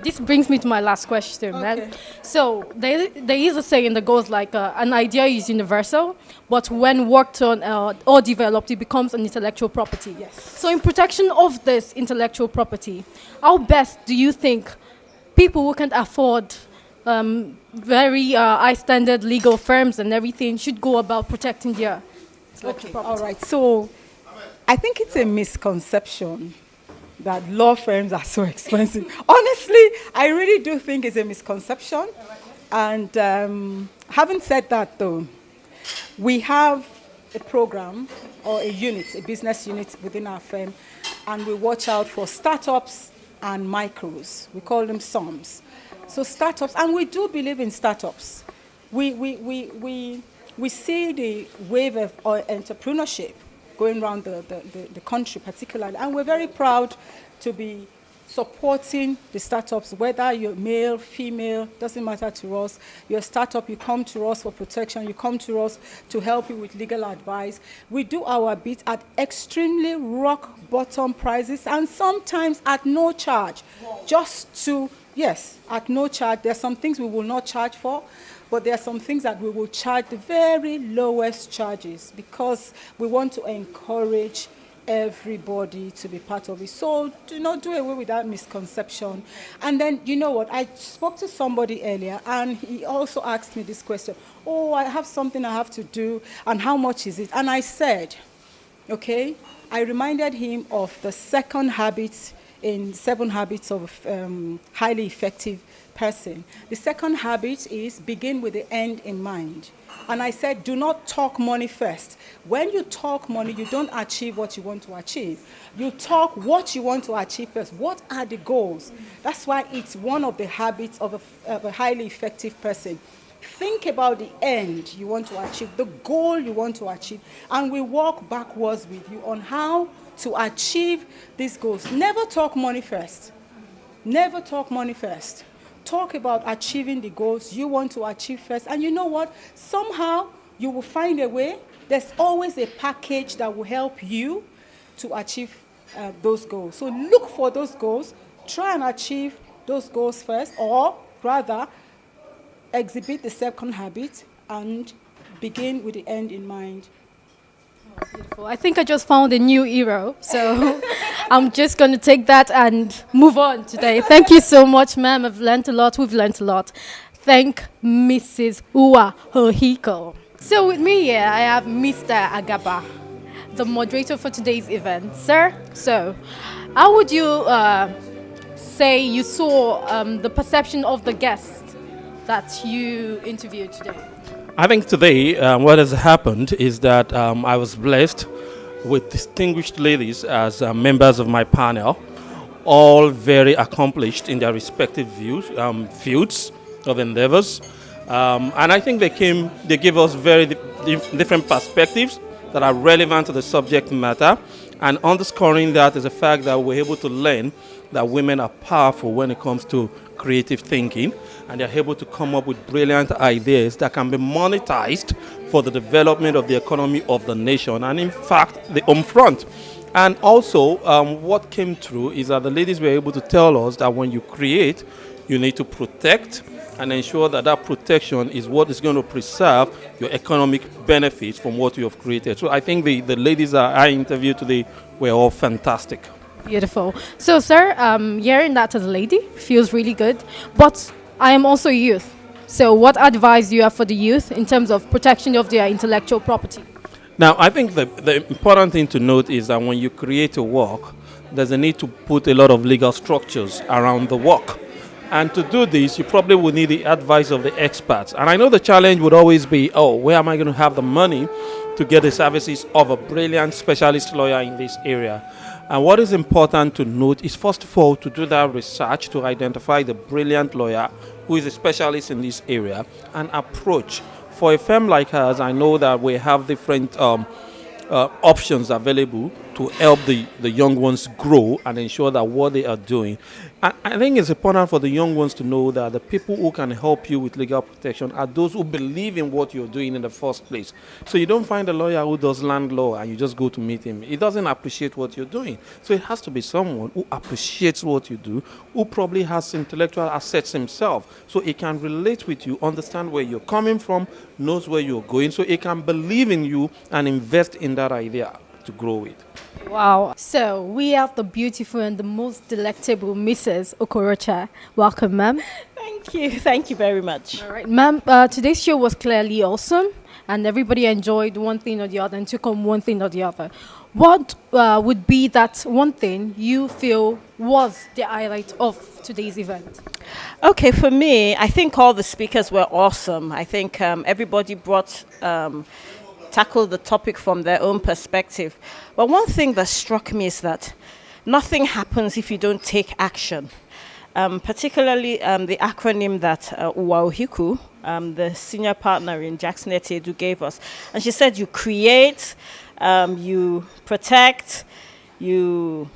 This brings me to my last question, then. So there is a saying that goes like, an idea is universal, but when worked on or developed, it becomes an intellectual property. Yes. So in protection of this intellectual property, how best do you think people who can't afford very high-standard legal firms and everything should go about protecting their intellectual property? All right. So I think it's a misconception that law firms are so expensive. Honestly, I really do think it's a misconception. And having said that, though, we have a program or a unit, a business unit within our firm, and we watch out for startups and micros. We call them SOMs. So startups, and we do believe in startups. We see the wave of entrepreneurship going around the country particularly. And we're very proud to be supporting the startups, whether you're male, female, doesn't matter to us. You're a startup, you come to us for protection, you come to us to help you with legal advice. We do our bit at extremely rock bottom prices and sometimes at no charge. Yes, at no charge. There are some things we will not charge for, but there are some things that we will charge the very lowest charges because we want to encourage everybody to be part of it. So do not do away with that misconception. And then, you know what, I spoke to somebody earlier and he also asked me this question, oh, I have something I have to do and how much is it? And I said, okay, I reminded him of the second habit in 7 Habits of Highly Effective Person. The second habit is begin with the end in mind. And I said, do not talk money first. When you talk money, you don't achieve what you want to achieve. You talk what you want to achieve first. What are the goals? That's why it's one of the habits of a highly effective person. Think about the end you want to achieve, the goal you want to achieve, and we walk backwards with you on how to achieve these goals. Never talk money first. Never talk money first. Talk about achieving the goals you want to achieve first. And you know what? Somehow you will find a way. There's always a package that will help you to achieve those goals. So look for those goals. Try and achieve those goals first, or rather, exhibit the second habit and begin with the end in mind. Beautiful. I think I just found a new hero, so I'm just going to take that and move on today. Thank you so much, ma'am. I've learned a lot. We've learned a lot. Thank Mrs. Uwa Ohiko. So with me here, I have Mr. Agaba, the moderator for today's event. Sir, so how would you say you saw the perception of the guest that you interviewed today? I think today what has happened is that I was blessed with distinguished ladies as members of my panel, all very accomplished in their respective fields of endeavors. And I think they gave us very different perspectives that are relevant to the subject matter. And underscoring that is the fact that we're able to learn that women are powerful when it comes to creative thinking, and they're able to come up with brilliant ideas that can be monetized for the development of the economy of the nation, and in fact, the home front. And also, what came through is that the ladies were able to tell us that when you create, you need to protect and ensure that that protection is what is going to preserve your economic benefits from what you have created. So I think the ladies that I interviewed today were all fantastic. Beautiful. So, sir, hearing that as a lady feels really good, but I am also a youth. So what advice do you have for the youth in terms of protection of their intellectual property? Now, I think the important thing to note is that when you create a work, there's a need to put a lot of legal structures around the work. And to do this, you probably will need the advice of the experts. And I know the challenge would always be, oh, where am I going to have the money to get the services of a brilliant specialist lawyer in this area? And what is important to note is, first of all, to do that research to identify the brilliant lawyer who is a specialist in this area and approach. For a firm like ours, I know that we have different options available to help the young ones grow and ensure that what they are doing. I think it's important for the young ones to know that the people who can help you with legal protection are those who believe in what you're doing in the first place. So you don't find a lawyer who does land law and you just go to meet him. He doesn't appreciate what you're doing. So it has to be someone who appreciates what you do, who probably has intellectual assets himself, so he can relate with you, understand where you're coming from, knows where you're going, so he can believe in you and invest in that idea to grow with. Wow. So we have the beautiful and the most delectable Mrs. Okorocha. Welcome, ma'am. Thank you very much. All right, ma'am. Today's show was clearly awesome, and everybody enjoyed one thing or the other and took on one thing or the other. What would be that one thing you feel was the highlight of today's event? Okay, for me, I think all the speakers were awesome. I think everybody tackled the topic from their own perspective. But one thing that struck me is that nothing happens if you don't take action. Particularly the acronym that UWAUHICU, the senior partner in Jackson Edu, gave us. And she said you create, you protect, you,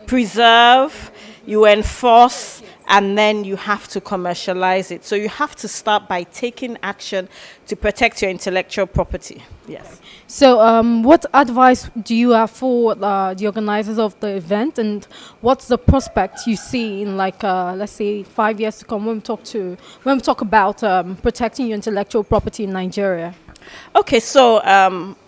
preserve, you enforce, and then you have to commercialize it. So you have to start by taking action to protect your intellectual property. Yes. So what advice do you have for the organizers of the event, and what's the prospect you see in let's say 5 years to come when we talk about protecting your intellectual property in Nigeria? Okay, so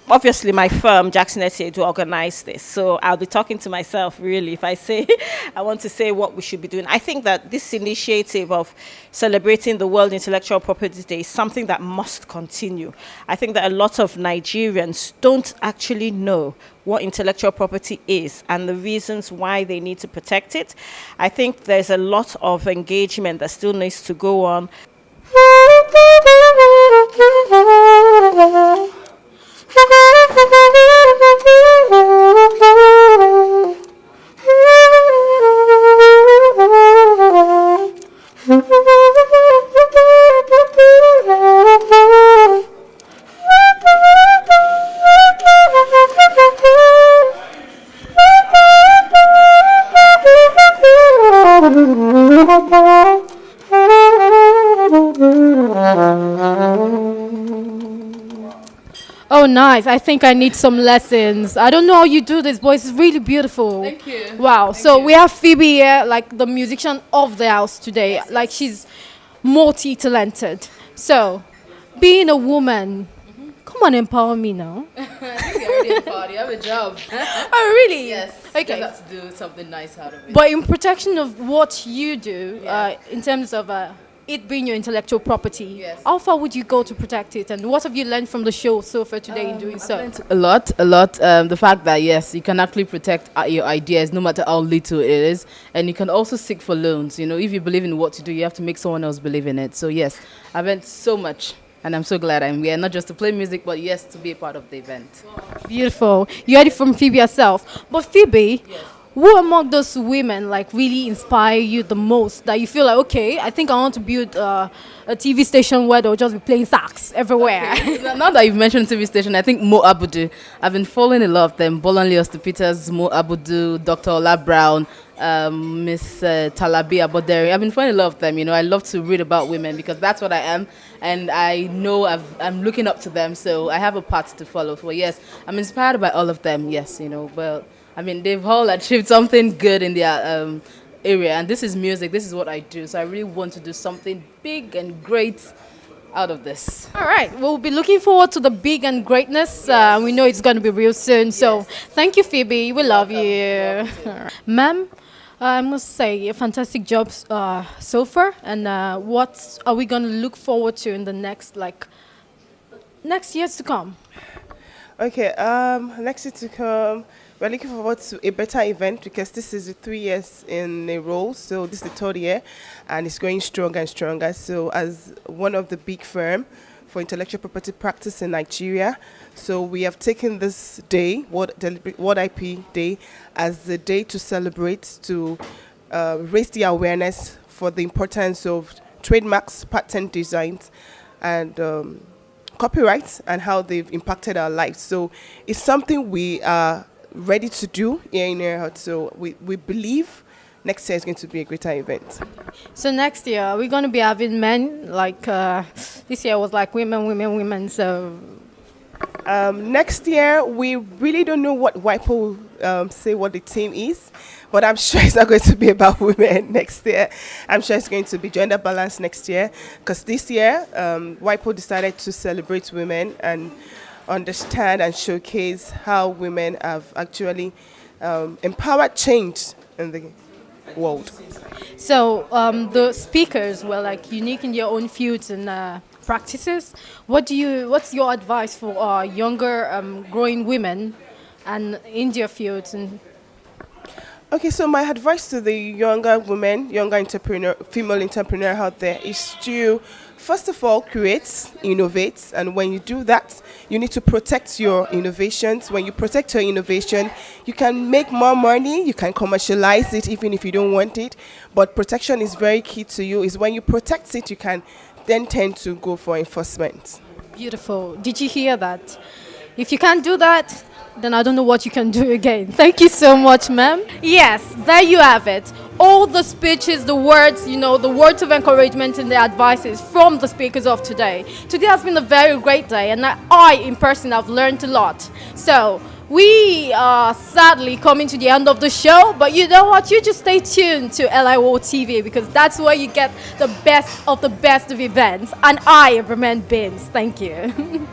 obviously my firm, Jackson Edu, organized this. So I'll be talking to myself, really, if I say I want to say what we should be doing. I think that this initiative of celebrating the World Intellectual Property Day is something that must continue. I think that a lot of Nigerians don't actually know what intellectual property is and the reasons why they need to protect it. I think there's a lot of engagement that still needs to go on. Oh, nice. I think I need some lessons. I don't know how you do this, but it's really beautiful. Thank you. Wow. So we have Phoebe here, like the musician of the house today. Like she's multi-talented. So being a woman, come on, empower me now. I think you're already empowered. You have a job. Oh, really? Yes. Okay. You have to do something nice out of it. But in protection of what you do, in terms of it being your intellectual property, how far would you go to protect it? And what have you learned from the show so far today in doing so? A lot. The fact that, yes, you can actually protect your ideas no matter how little it is. And you can also seek for loans. You know, if you believe in what you do, you have to make someone else believe in it. So, yes, I've learned so much. And I'm so glad I'm here, not just to play music, but yes, to be a part of the event. Beautiful. You heard it from Phoebe herself. But Phoebe, who among those women really inspire you the most, that you feel like, okay, I think I want to build a TV station where they'll just be playing sax everywhere? Okay. Now that you've mentioned TV station, I think Mo Abudu. I've been following a lot of them. Bolanle Peters, Mo Abudu, Dr. Ola Brown, Miss Talabi Aboderi. I've been following a lot of them. You know, I love to read about women because that's what I am. And I know I'm looking up to them, so I have a path to follow. So yes, I'm inspired by all of them, yes, you know. But I mean, they've all achieved something good in their area, and this is music. This is what I do. So I really want to do something big and great out of this. All right, we'll be looking forward to the big and greatness. We know it's going to be real soon. Yes. So thank you, Phoebe. We love you. Ma'am, I must say a fantastic job so far. And what are we going to look forward to in the next years to come? Okay, next to come, we're looking forward to a better event because this is the 3 years in a row, so this is the third year, and it's going stronger and stronger. So as one of the big firm for intellectual property practice in Nigeria, so we have taken this day, World IP Day, as the day to celebrate, to raise the awareness for the importance of trademarks, patent designs, and copyrights and how they've impacted our lives. So it's something we are ready to do here in Earhart. So we believe next year is going to be a greater event. So next year, are we going to be having men? Like this year was like women. So next year, we really don't know what WIPO will say what the theme is, but I'm sure it's not going to be about women next year. I'm sure it's going to be gender balance next year, because this year, WIPO decided to celebrate women and understand and showcase how women have actually empowered change in the world. So the speakers were like unique in their own fields and practices. What's your advice for younger growing women and in their fields? And okay, so my advice to the younger women, female entrepreneur out there is to, first of all, create, innovate, and when you do that, you need to protect your innovations. When you protect your innovation, you can make more money, you can commercialize it even if you don't want it, but protection is very key to you. Is when you protect it, you can then tend to go for enforcement. Beautiful. Did you hear that? If you can't do that, then I don't know what you can do again. Thank you so much, ma'am. Yes, there you have it. All the speeches, the words, the words of encouragement and the advices from the speakers of today. Today has been a very great day, and I in person, have learned a lot. So we are sadly coming to the end of the show, but you know what? You just stay tuned to LIO TV, because that's where you get the best of events. And I recommend BIMS. Thank you.